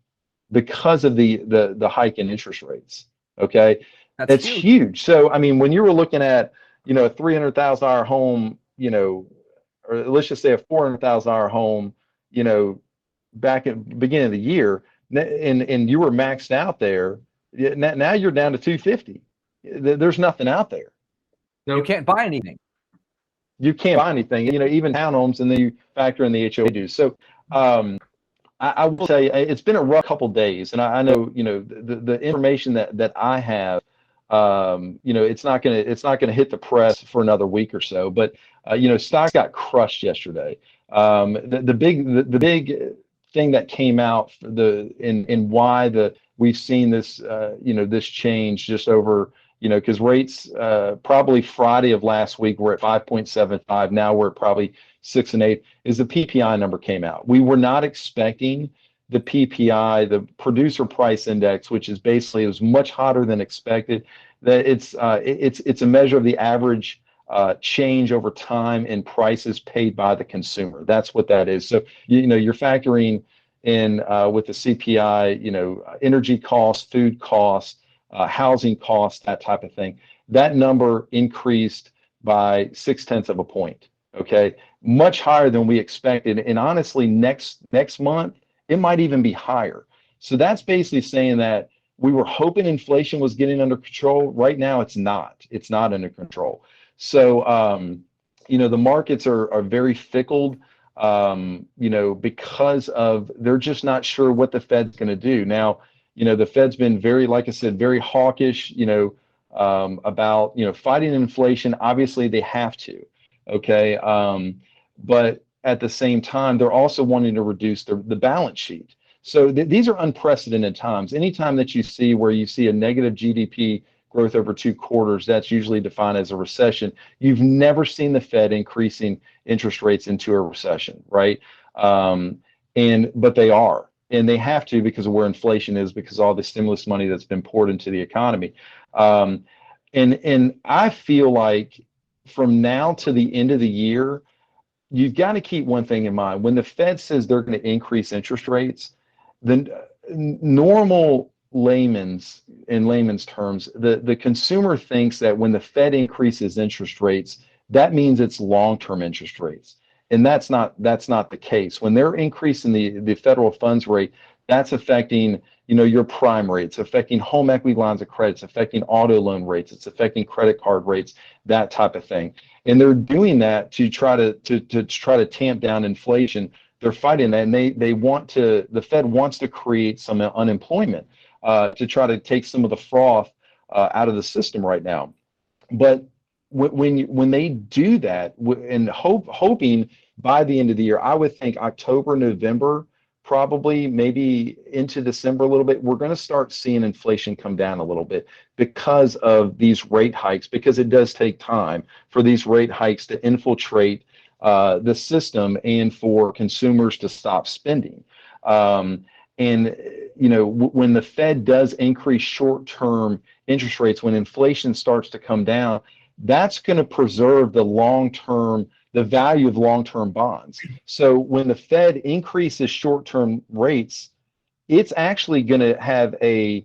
because of the hike in interest rates. Okay. That's huge. So, I mean, when you were looking at, a $300,000 home, or let's just say a $400,000 home, back at the beginning of the year, and you were maxed out there, now you're down to 250. There's nothing out there. No, you can't buy anything. You can't buy anything, even townhomes, and then you factor in the HOA dues. So, I will say it's been a rough couple days, and I know the information that I have, it's not gonna hit the press for another week or so. But stocks got crushed yesterday. The big thing that came out in why we've seen this this change just over because rates probably Friday of last week were at 5.75. Now we're at probably 6 and 8. Is the PPI number came out. We were not expecting the PPI, the producer price index, which is basically, it was much hotter than expected. That it's a measure of the average change over time in prices paid by the consumer. That's what that is. So you're factoring in with the CPI, energy costs, food costs, housing costs, that type of thing. That number increased by 0.6 of a point. Okay, much higher than we expected, and honestly, next month it might even be higher. So that's basically saying that we were hoping inflation was getting under control. Right now, it's not. It's not under control. So the markets are very fickle. Because of they're just not sure what the Fed's going to do. Now, the Fed's been very, like I said, very hawkish. About fighting inflation. Obviously, they have to. Okay. But at the same time, they're also wanting to reduce the balance sheet. So these are unprecedented times. Anytime that you see where you see a negative GDP growth over 2 quarters, that's usually defined as a recession. You've never seen the Fed increasing interest rates into a recession, right? But they are, and they have to because of where inflation is, because of all the stimulus money that's been poured into the economy. And I feel like from now to the end of the year, you've got to keep one thing in mind. When the Fed says they're going to increase interest rates, then normal in layman's terms, the consumer thinks that when the Fed increases interest rates, that means it's long-term interest rates. And that's not the case. When they're increasing the federal funds rate, that's affecting, your prime rates, affecting home equity lines of credit, it's affecting auto loan rates, it's affecting credit card rates, that type of thing. And they're doing that to try to tamp down inflation. They're fighting that, and the Fed wants to create some unemployment to try to take some of the froth out of the system right now. But when they do that, and hoping by the end of the year, I would think October, November, probably maybe into December a little bit, we're going to start seeing inflation come down a little bit because of these rate hikes, because it does take time for these rate hikes to infiltrate the system and for consumers to stop spending. And when the Fed does increase short-term interest rates, when inflation starts to come down, that's going to preserve the value of long-term bonds. So when the Fed increases short-term rates, it's actually going to have a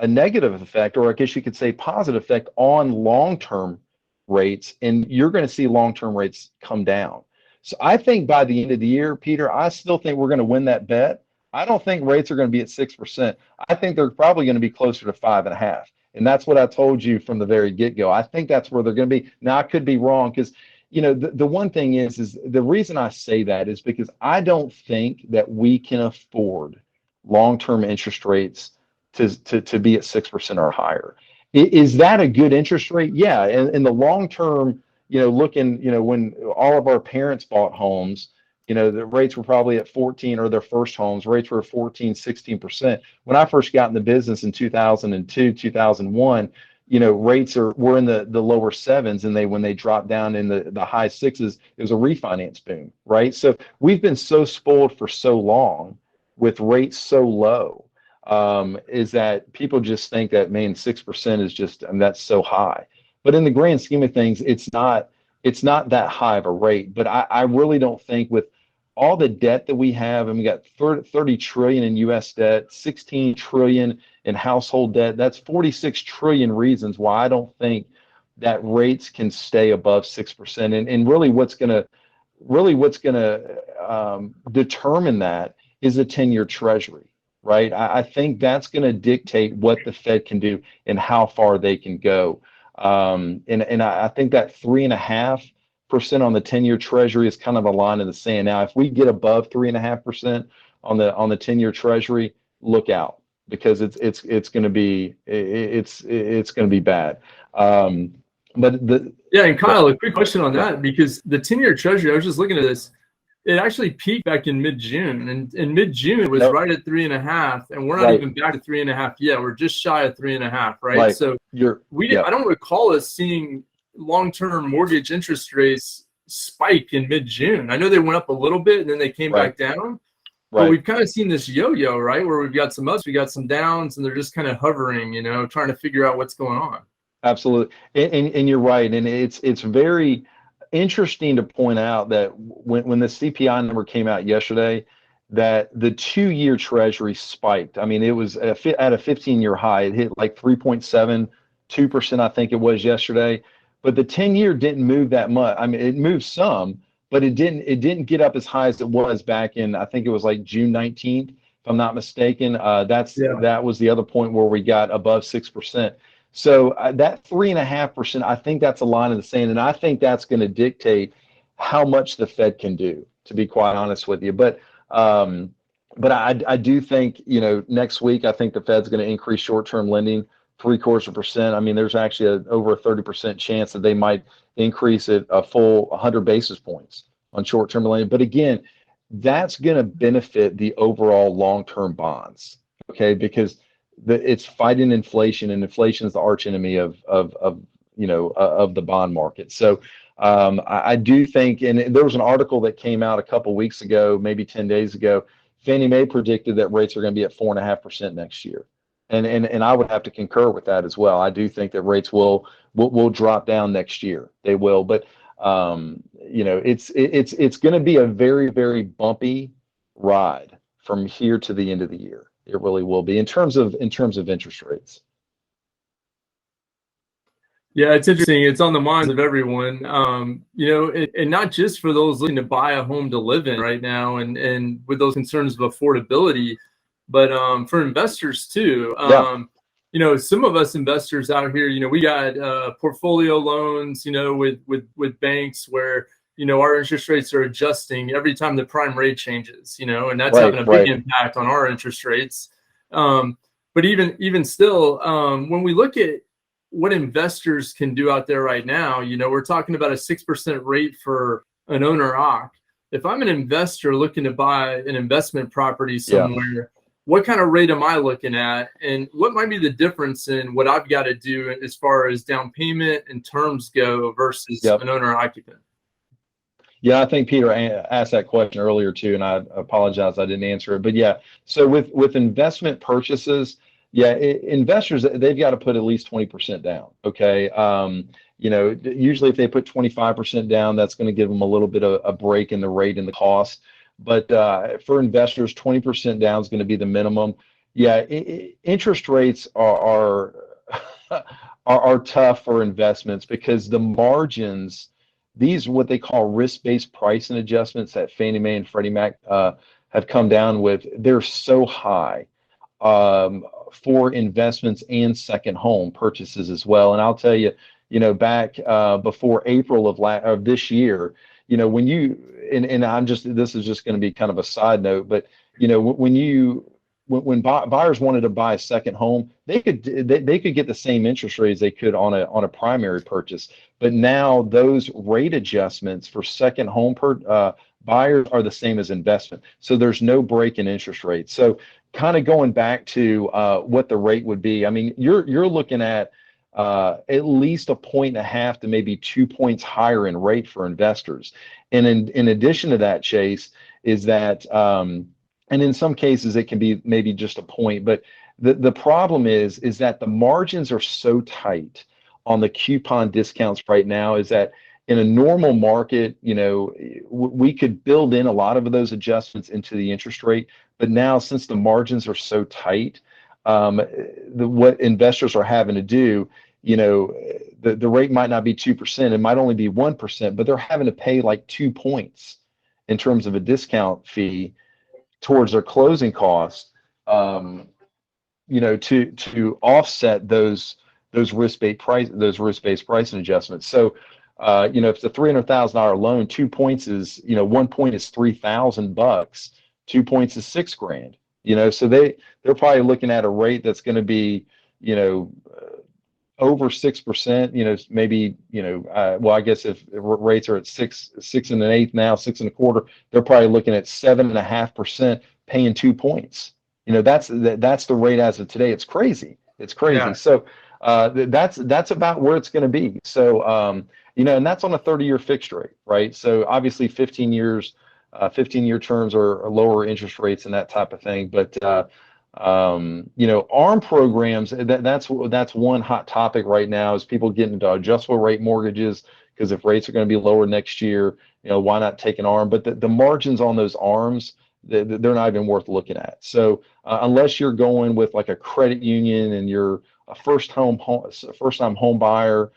negative effect, or I guess you could say positive effect on long-term rates, and you're going to see long-term rates come down. So I think by the end of the year, Peter, I still think we're going to win that bet. I don't think rates are going to be at 6%. I think they're probably going to be closer to 5.5%. And that's what I told you from the very get-go. I think that's where they're going to be. Now, I could be wrong because, the one thing is the reason I say that is because I don't think that we can afford long-term interest rates to be at 6% or higher. Is that a good interest rate? Yeah. And in the long term, looking, when all of our parents bought homes, the rates were probably at 14, or their first homes, rates were 14, 16%. When I first got in the business in 2002, 2001, rates were in the lower sevens, and when they dropped down in the high sixes, it was a refinance boom, right? So we've been so spoiled for so long with rates so low, is that people just think that, man, 6% is just, and that's so high. But in the grand scheme of things, it's not that high of a rate. But I really don't think, with all the debt that we have, and we got 30 trillion in US debt, 16 trillion in household debt, that's 46 trillion reasons why I don't think that rates can stay above 6%. And really what's going to determine that is a 10-year treasury, right? I think that's going to dictate what the Fed can do and how far they can go. And I think that 3.5% on the 10-year treasury is kind of a line in the sand. Now, if we get above 3.5% on the 10-year treasury, look out, because it's going to be bad. And Kyle, a quick question on that, because the 10-year treasury, I was just looking at this. It actually peaked back in mid-June, and in mid-June it was right at 3.5, and we're not even back to 3.5 yet. We're just shy of 3.5, right? So I don't recall us seeing long-term mortgage interest rates spike in mid-June. I know they went up a little bit and then they came back down, but we've kind of seen this yo-yo, right, where we've got some ups, we got some downs, and they're just kind of hovering, trying to figure out what's going on. Absolutely, and you're right, and it's very interesting to point out that when the CPI number came out yesterday, that the 2-year treasury spiked. I mean, it was at a 15-year high. It hit like 3.72%, I think it was yesterday. But the 10-year didn't move that much. I mean, it moved some, but it didn't get up as high as it was back in, I think it was like June 19th, if I'm not mistaken. That was the other point where we got above 6%. So that 3.5%, I think that's a line in the sand, and I think that's going to dictate how much the Fed can do, to be quite honest with you. But I do think, next week, I think the Fed's going to increase short-term lending 0.75%. I mean, there's actually over a 30% chance that they might increase it a full 100 basis points on short-term lending. But again, that's going to benefit the overall long-term bonds, okay? Because it's fighting inflation, and inflation is the arch enemy of the bond market. So I do think, and there was an article that came out a couple weeks ago, maybe 10 days ago. Fannie Mae predicted that rates are going to be at 4.5% next year. And I would have to concur with that as well. I do think that rates will drop down next year. They will, but it's going to be a very, very bumpy ride from here to the end of the year. It really will be in terms of interest rates. Yeah, it's interesting. It's on the minds of everyone, and not just for those looking to buy a home to live in right now, and with those concerns of affordability, but for investors too. Some of us investors out here, we got portfolio loans, with banks where our interest rates are adjusting every time the prime rate changes, and that's having a big impact on our interest rates. But even still, when we look at what investors can do out there right now, we're talking about a 6% rate for an owner occ. If I'm an investor looking to buy an investment property somewhere, what kind of rate am I looking at? And what might be the difference in what I've got to do as far as down payment and terms go versus an owner occupant? Yeah, I think Peter asked that question earlier too, and I apologize I didn't answer it. But yeah, so with investment purchases, investors, they've got to put at least 20% down. Okay. Usually if they put 25% down, that's going to give them a little bit of a break in the rate and the cost. But for investors, 20% down is going to be the minimum. Yeah, interest rates are tough for investments because the margins, these what they call risk-based pricing adjustments that Fannie Mae and Freddie Mac have come down with, they're so high for investments and second home purchases as well. And I'll tell you, back before April of this year, when you and this is just going to be kind of a side note, but when buyers wanted to buy a second home, they could get the same interest rates they could on a primary purchase. But now those rate adjustments for second home buyers are the same as investment. So there's no break in interest rates. So kind of going back to what the rate would be, I mean, you're looking at least 1.5 to maybe 2 points higher in rate for investors. And in addition to that, Chase, is that and in some cases it can be maybe just a point, but the problem is that the margins are so tight on the coupon discounts right now, is that in a normal market, we could build in a lot of those adjustments into the interest rate. But now, since the margins are so tight, what investors are having to do, the rate might not be 2%, it might only be 1%, but they're having to pay like 2 points in terms of a discount fee towards their closing costs, to offset those risk-based pricing adjustments. So, if it's a $300,000 loan, 2 points is, 1 point is $3,000, 2 points is $6,000. So they're probably looking at a rate that's going to be, over 6%. Maybe, well, I guess if rates are at 6 1/8 now, 6 1/4, they're probably looking at 7.5% paying 2 points. That's the rate as of today. It's crazy. It's crazy. Yeah. So that's about where it's going to be. So and that's on a 30-year fixed rate, right? So obviously 15-year terms are lower interest rates and that type of thing. But ARM programs, that's one hot topic right now, is people getting into adjustable rate mortgages, because if rates are going to be lower next year, why not take an ARM? But the margins on those ARMs, they're not even worth looking at. So unless you're going with like a credit union and you're a first-time home buyer,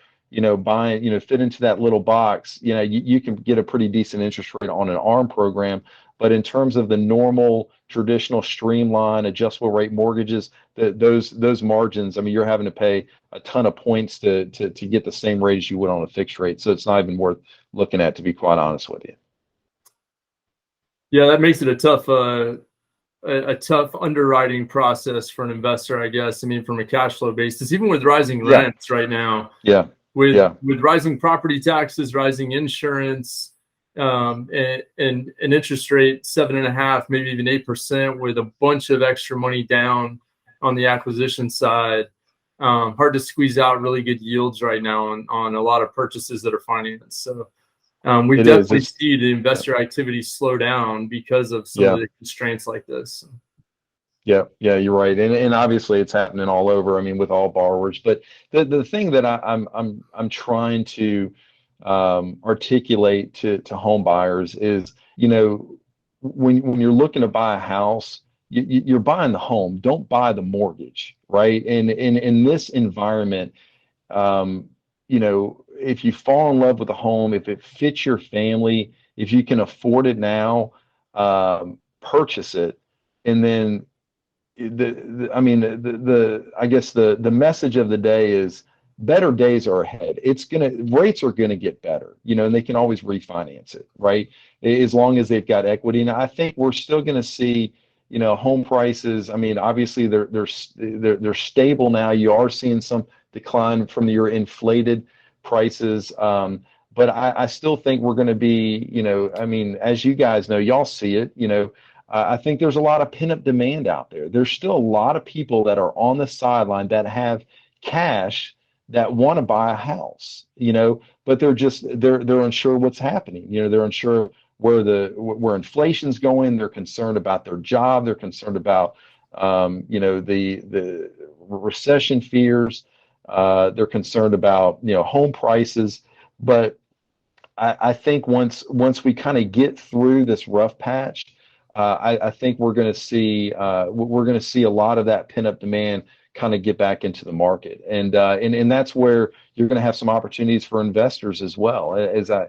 buying, fit into that little box, you can get a pretty decent interest rate on an ARM program. But in terms of the normal, traditional, streamlined, adjustable rate mortgages, those margins, I mean, you're having to pay a ton of points to get the same rate as you would on a fixed rate. So it's not even worth looking at, to be quite honest with you. Yeah, that makes it a tough underwriting process for an investor, I guess. I mean, from a cash flow basis, even with rising rents right now. Yeah. With rising property taxes, rising insurance, and an interest rate 7.5%, maybe even 8%, with a bunch of extra money down on the acquisition side, hard to squeeze out really good yields right now on a lot of purchases that are financed. So we definitely see the investor activity slow down because of some of the constraints like this. Yeah, yeah, you're right, and obviously it's happening all over. I mean, with all borrowers. But the thing that I'm trying to articulate to home buyers is, when you're looking to buy a house, you're buying the home. Don't buy the mortgage, right? And in this environment, um, if you fall in love with a home, if it fits your family, if you can afford it now, purchase it, and then I mean, I guess the message of the day is better days are ahead. Rates are gonna get better, and they can always refinance it, right? As long as they've got equity. And I think we're still gonna see, home prices. I mean, obviously they're stable now. You are seeing some decline from your inflated prices. But I still think we're going to be, I mean, as you guys know, y'all see it, I think there's a lot of pent-up demand out there. There's still a lot of people that are on the sideline that have cash that want to buy a house, but they're unsure what's happening. They're unsure where inflation's going. They're concerned about their job. They're concerned about the recession fears. They're concerned about home prices. But I think once we kind of get through this rough patch, I think we're going to see a lot of that pent up demand kind of get back into the market, and that's where you're going to have some opportunities for investors as well. Because I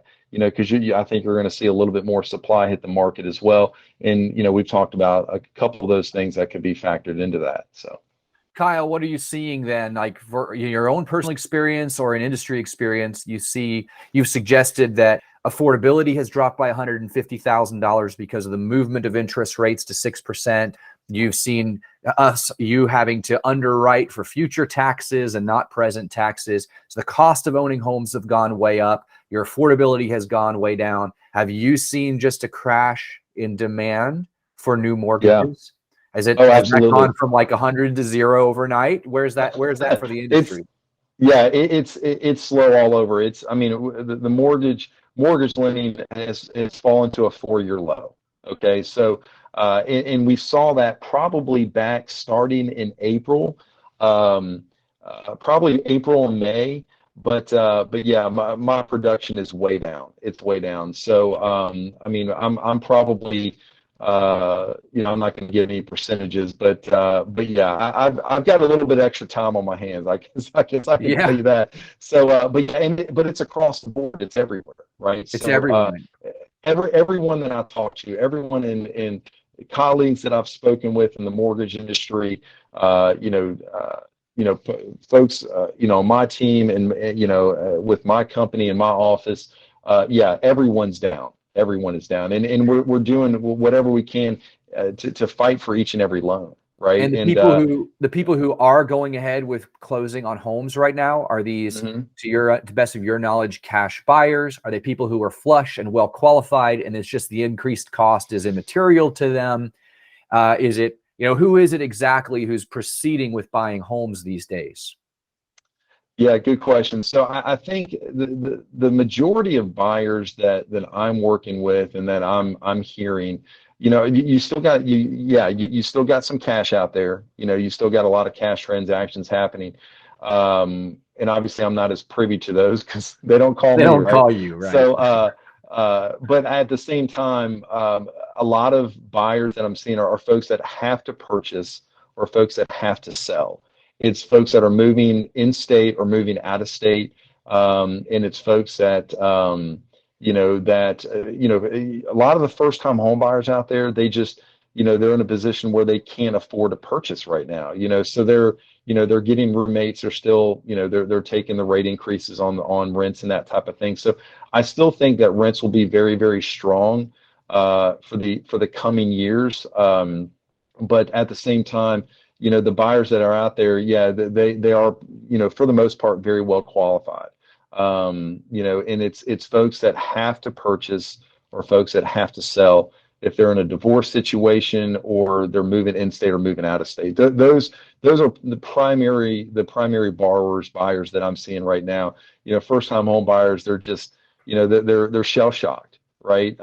think you're going to see a little bit more supply hit the market as well, and we've talked about a couple of those things that could be factored into that. So. Kyle, what are you seeing then, like for your own personal experience or an industry experience? You've suggested that affordability has dropped by $150,000 because of the movement of interest rates to 6%. You've seen you having to underwrite for future taxes and not present taxes. So the cost of owning homes have gone way up. Your affordability has gone way down. Have you seen just a crash in demand for new mortgages? Yeah. Has Oh, that absolutely. gone from like 100 to 0 overnight? Where's that for the industry? It's slow all over. I mean, the mortgage lending has fallen to a 4-year low. Okay, so and we saw that probably back starting in April, probably April and May. But yeah, my production is way down. It's way down. So I mean, I'm probably I'm not going to give any percentages, but yeah, I've got a little bit extra time on my hands. I can tell you that. So, but yeah, but it's across the board. It's everywhere, right? It's everyone. Everyone that I've talked to, everyone in colleagues that I've spoken with in the mortgage industry, folks, my team and with my company and my office, yeah, everyone's down. Everyone is down, and we're doing whatever we can to fight for each and every loan, right? And the people who are going ahead with closing on homes right now, are these, to the best of your knowledge, cash buyers? Are they people who are flush and well qualified, and it's just the increased cost is immaterial to them? Is it, who is it exactly who's proceeding with buying homes these days? Yeah, good question. So I think the majority of buyers that I'm working with and that I'm hearing, you still got you still got some cash out there. You still got a lot of cash transactions happening. And obviously I'm not as privy to those because they don't call me. They don't call you, right? So but at the same time, a lot of buyers that I'm seeing are folks that have to purchase or folks that have to sell. It's folks that are moving in state or moving out of state, and it's folks that a lot of the first time home buyers out there, they just they're in a position where they can't afford to purchase right now. So they're getting roommates. They're still they're taking the rate increases on rents and that type of thing. So I still think that rents will be very, very strong for the coming years. But at the same time, the buyers that are out there, yeah, they are, for the most part, very well qualified. And it's folks that have to purchase or folks that have to sell if they're in a divorce situation or they're moving in state or moving out of state. Those are the primary buyers that I'm seeing right now. First time home buyers, they're just, they're shell shocked, right?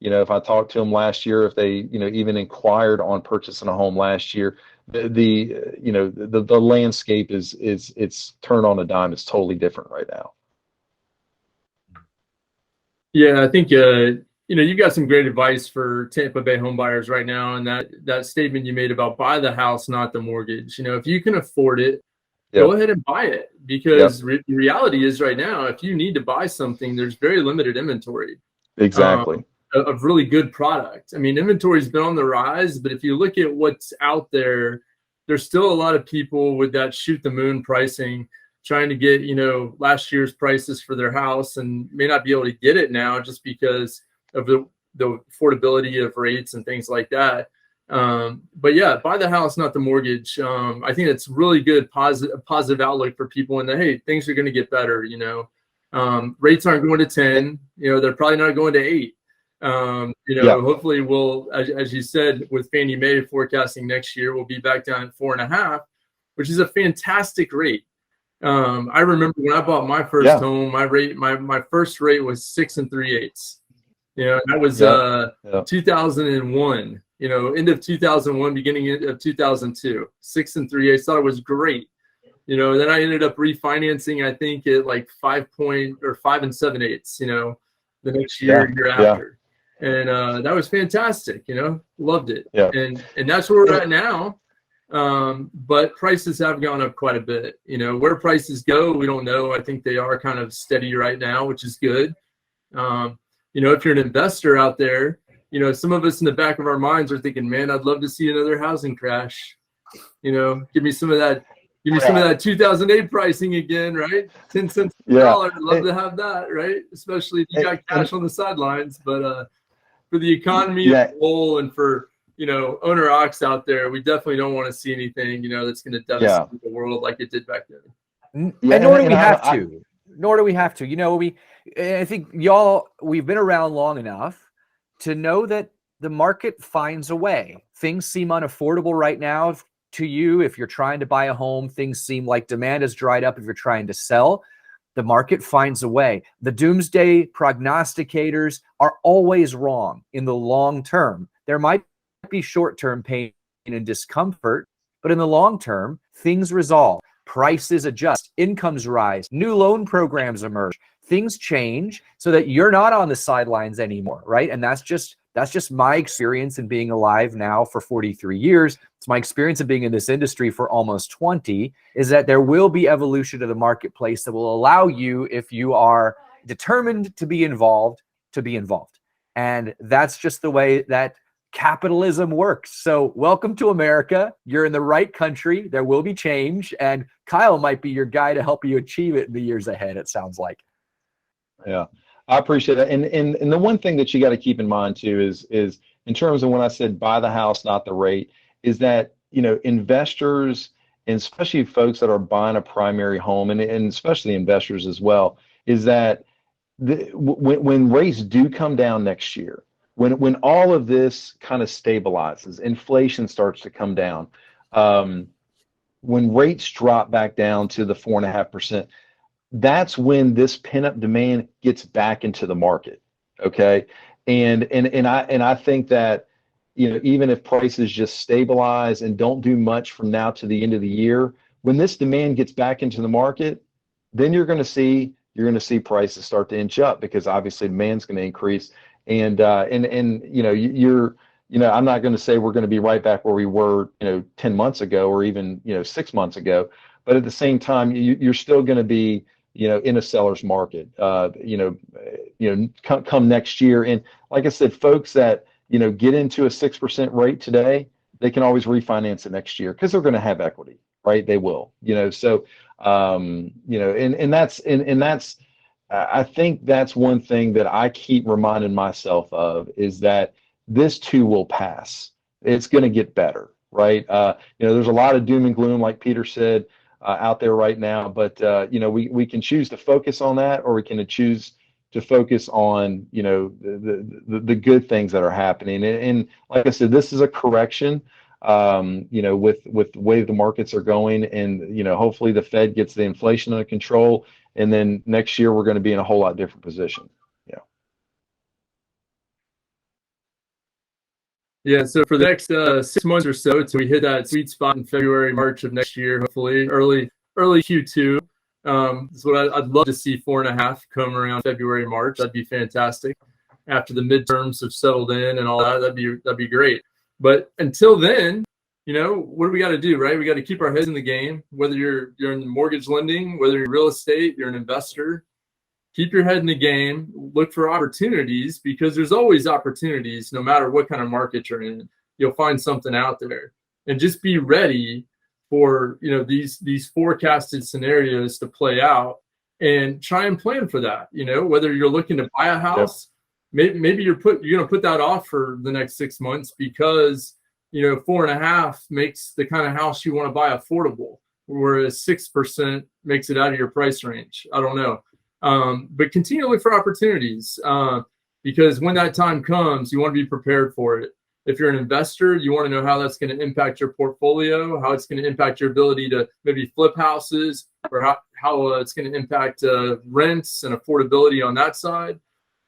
if I talked to them last year, if they, even inquired on purchasing a home last year, the landscape it's turned on a dime. It's totally different right now. Yeah, I think you got some great advice for Tampa Bay home buyers right now, and that statement you made about buy the house, not the mortgage. If you can afford it, go ahead and buy it, because the reality is right now, if you need to buy something, there's very limited inventory. Exactly. Of really good product. I mean, inventory's been on the rise, but if you look at what's out there, there's still a lot of people with that shoot the moon pricing, trying to get, last year's prices for their house, and may not be able to get it now just because of the affordability of rates and things like that. But yeah, buy the house, not the mortgage. I think it's really good, positive outlook for people, and that, hey, things are going to get better. Rates aren't going to 10, they're probably not going to 8. Hopefully we'll, as you said, with Fannie Mae forecasting next year, we'll be back down at 4.5, which is a fantastic rate. I remember when I bought my first home, my first rate was 6 3/8. That was 2001. End of 2001, beginning of 2002. 6 3/8. Thought it was great. Then I ended up refinancing, I think, at like 5 7/8. The next year after. And that was fantastic. Loved it. And that's where we're at now. But prices have gone up quite a bit. Where prices go, we don't know. I think they are kind of steady right now, which is good. If you're an investor out there, some of us in the back of our minds are thinking, man, I'd love to see another housing crash. Give me some of that. Give me some of that 2008 pricing again, right? 10 cents a dollar. I'd love to have that, right? Especially if you got cash on the sidelines. But for the economy as a whole, and for owner ox out there, we definitely don't want to see anything that's going to devastate the world like it did back then. And nor do we have to. Nor do we have to. I think we've been around long enough to know that the market finds a way. Things seem unaffordable right now to you. If you're trying to buy a home, things seem like demand has dried up. If you're trying to sell, the market finds a way. The doomsday prognosticators are always wrong in the long term. There might be short-term pain and discomfort, but in the long term, things resolve. Prices adjust, incomes rise, new loan programs emerge, things change so that you're not on the sidelines anymore, right? And that's just my experience in being alive now for 43 years. It's my experience of being in this industry for almost 20, is that there will be evolution of the marketplace that will allow you, if you are determined to be involved, to be involved. And that's just the way that capitalism works. So welcome to America. You're in the right country. There will be change, and Kyle might be your guy to help you achieve it in the years ahead, it sounds like. Yeah, I appreciate that. And the one thing that you got to keep in mind too is in terms of when I said buy the house, not the rate, is that, investors, and especially folks that are buying a primary home, and especially investors as well, is that when rates do come down next year, when all of this kind of stabilizes, inflation starts to come down, when rates drop back down to the 4.5%, that's when this pent-up demand gets back into the market. Okay. And I think that, even if prices just stabilize and don't do much from now to the end of the year, when this demand gets back into the market, then you're going to see prices start to inch up, because obviously demand's going to increase. And I'm not going to say we're going to be right back where we were, 10 months ago, or even, 6 months ago. But at the same time, you're still going to be, in a seller's market, come next year. And like I said, folks that, get into a 6% rate today, they can always refinance it next year, because they're going to have equity, right? They will, so, and that's, I think that's one thing that I keep reminding myself of, is that this too will pass. It's going to get better, right? There's a lot of doom and gloom, like Peter said, out there right now, but we can choose to focus on that, or we can choose to focus on the good things that are happening. And like I said, this is a correction, with the way the markets are going, and hopefully the Fed gets the inflation under control, and then next year we're going to be in a whole lot different position. Yeah, so for the next 6 months or so, till we hit that sweet spot in February, March of next year, hopefully early Q2. Is what I'd love to see 4.5 come around February, March. That'd be fantastic. After the midterms have settled in and all that, that'd be great. But until then, what do we got to do, right? We got to keep our heads in the game. Whether you're in mortgage lending, whether you're real estate, you're an investor, keep your head in the game. Look for opportunities, because there's always opportunities, no matter what kind of market you're in. You'll find something out there, and just be ready for these forecasted scenarios to play out, and try and plan for that. Whether you're looking to buy a house, maybe you're going to put that off for the next 6 months because 4.5 makes the kind of house you want to buy affordable, whereas 6% makes it out of your price range. I don't know. But continue to look for opportunities, because when that time comes, you want to be prepared for it. If you're an investor, you want to know how that's going to impact your portfolio, how it's going to impact your ability to maybe flip houses, or how it's going to impact rents and affordability on that side.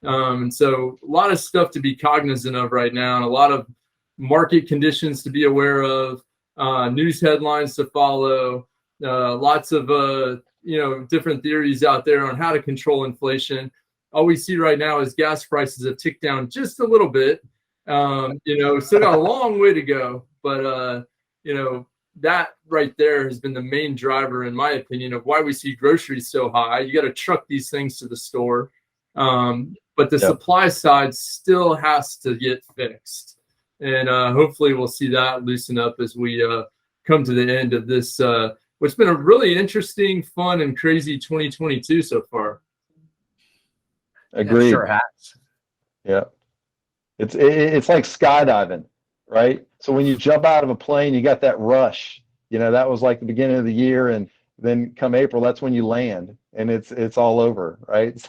And so a lot of stuff to be cognizant of right now, and a lot of market conditions to be aware of, news headlines to follow, lots of different theories out there on how to control inflation. All we see right now is gas prices have ticked down just a little bit. Still got a long way to go, but that right there has been the main driver, in my opinion, of why we see groceries so high. You got to truck these things to the store, but the supply side still has to get fixed, and hopefully we'll see that loosen up as we come to the end of this. What's been a really interesting, fun, and crazy 2022 so far. Agreed. It sure has. Yeah. It's like skydiving, right? So when you jump out of a plane, you got that rush. That was like the beginning of the year, and then come April, that's when you land, and it's all over, right?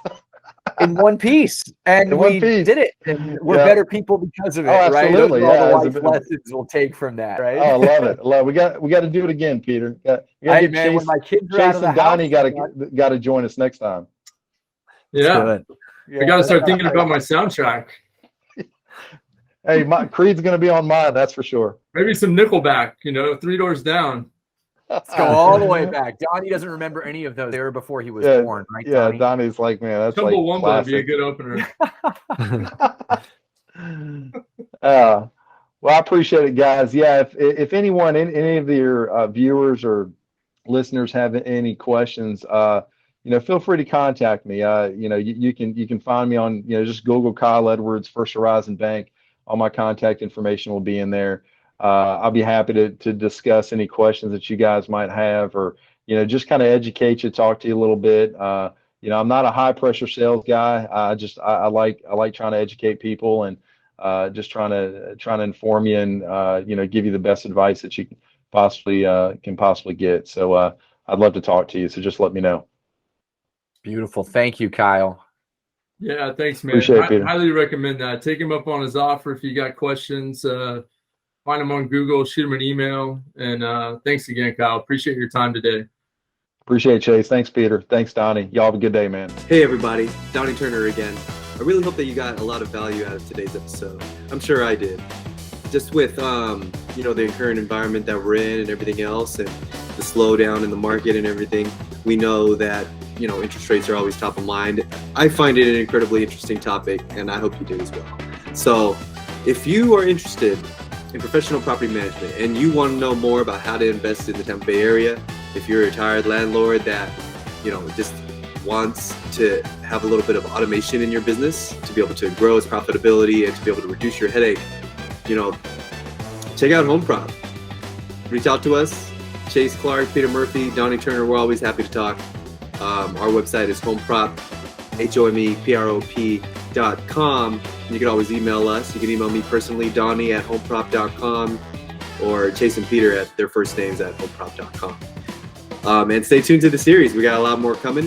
In one piece, and we did it, and we're better people because of it, right? Absolutely. Those are all the life lessons we'll take from that, right? Oh, I love it. We got to do it again, Peter. Hey, man, when my kids are out of the and Donnie got to join us next time. Yeah. I got to start thinking about my soundtrack. Hey, Creed's going to be on mine, that's for sure. Maybe some Nickelback, 3 Doors Down. Let's go all the way back. Donnie doesn't remember any of those. They were before he was born, right? Yeah, Donnie? Donnie's like, man, that's Chumbawamba like would be a good opener. Well, I appreciate it, guys. Yeah, if anyone, any of your viewers or listeners have any questions, feel free to contact me. You can find me on, just Google Kyle Edwards, First Horizon Bank. All my contact information will be in there. I'll be happy to discuss any questions that you guys might have, or just kind of educate you, talk to you a little bit. I'm not a high pressure sales guy. I like trying to educate people, and just trying to inform you, and give you the best advice that you can possibly get. So I'd love to talk to you. So just let me know. Beautiful. Thank you, Kyle. Yeah, thanks, man. Appreciate it, Peter. Highly recommend that. Take him up on his offer if you got questions. Find him on Google, shoot him an email. And thanks again, Kyle. Appreciate your time today. Appreciate it, Chase. Thanks, Peter. Thanks, Donnie. Y'all have a good day, man. Hey, everybody. Donny Turner again. I really hope that you got a lot of value out of today's episode. I'm sure I did. Just with, the current environment that we're in and everything else, and the slowdown in the market and everything, we know that, interest rates are always top of mind. I find it an incredibly interesting topic, and I hope you do as well. So if you are interested in professional property management and you want to know more about how to invest in the Tampa Bay area, if you're a retired landlord that, just wants to have a little bit of automation in your business to be able to grow its profitability and to be able to reduce your headache, check out HomeProp. Reach out to us. Chase, Clark, Peter Murphy, Donny Turner. We're always happy to talk. Our website is HomeProp, HomeProp.com. You can always email us. You can email me personally, Donnie at HomeProp.com, or Chase and Peter at their first names at HomeProp.com. And stay tuned to the series. We got a lot more coming.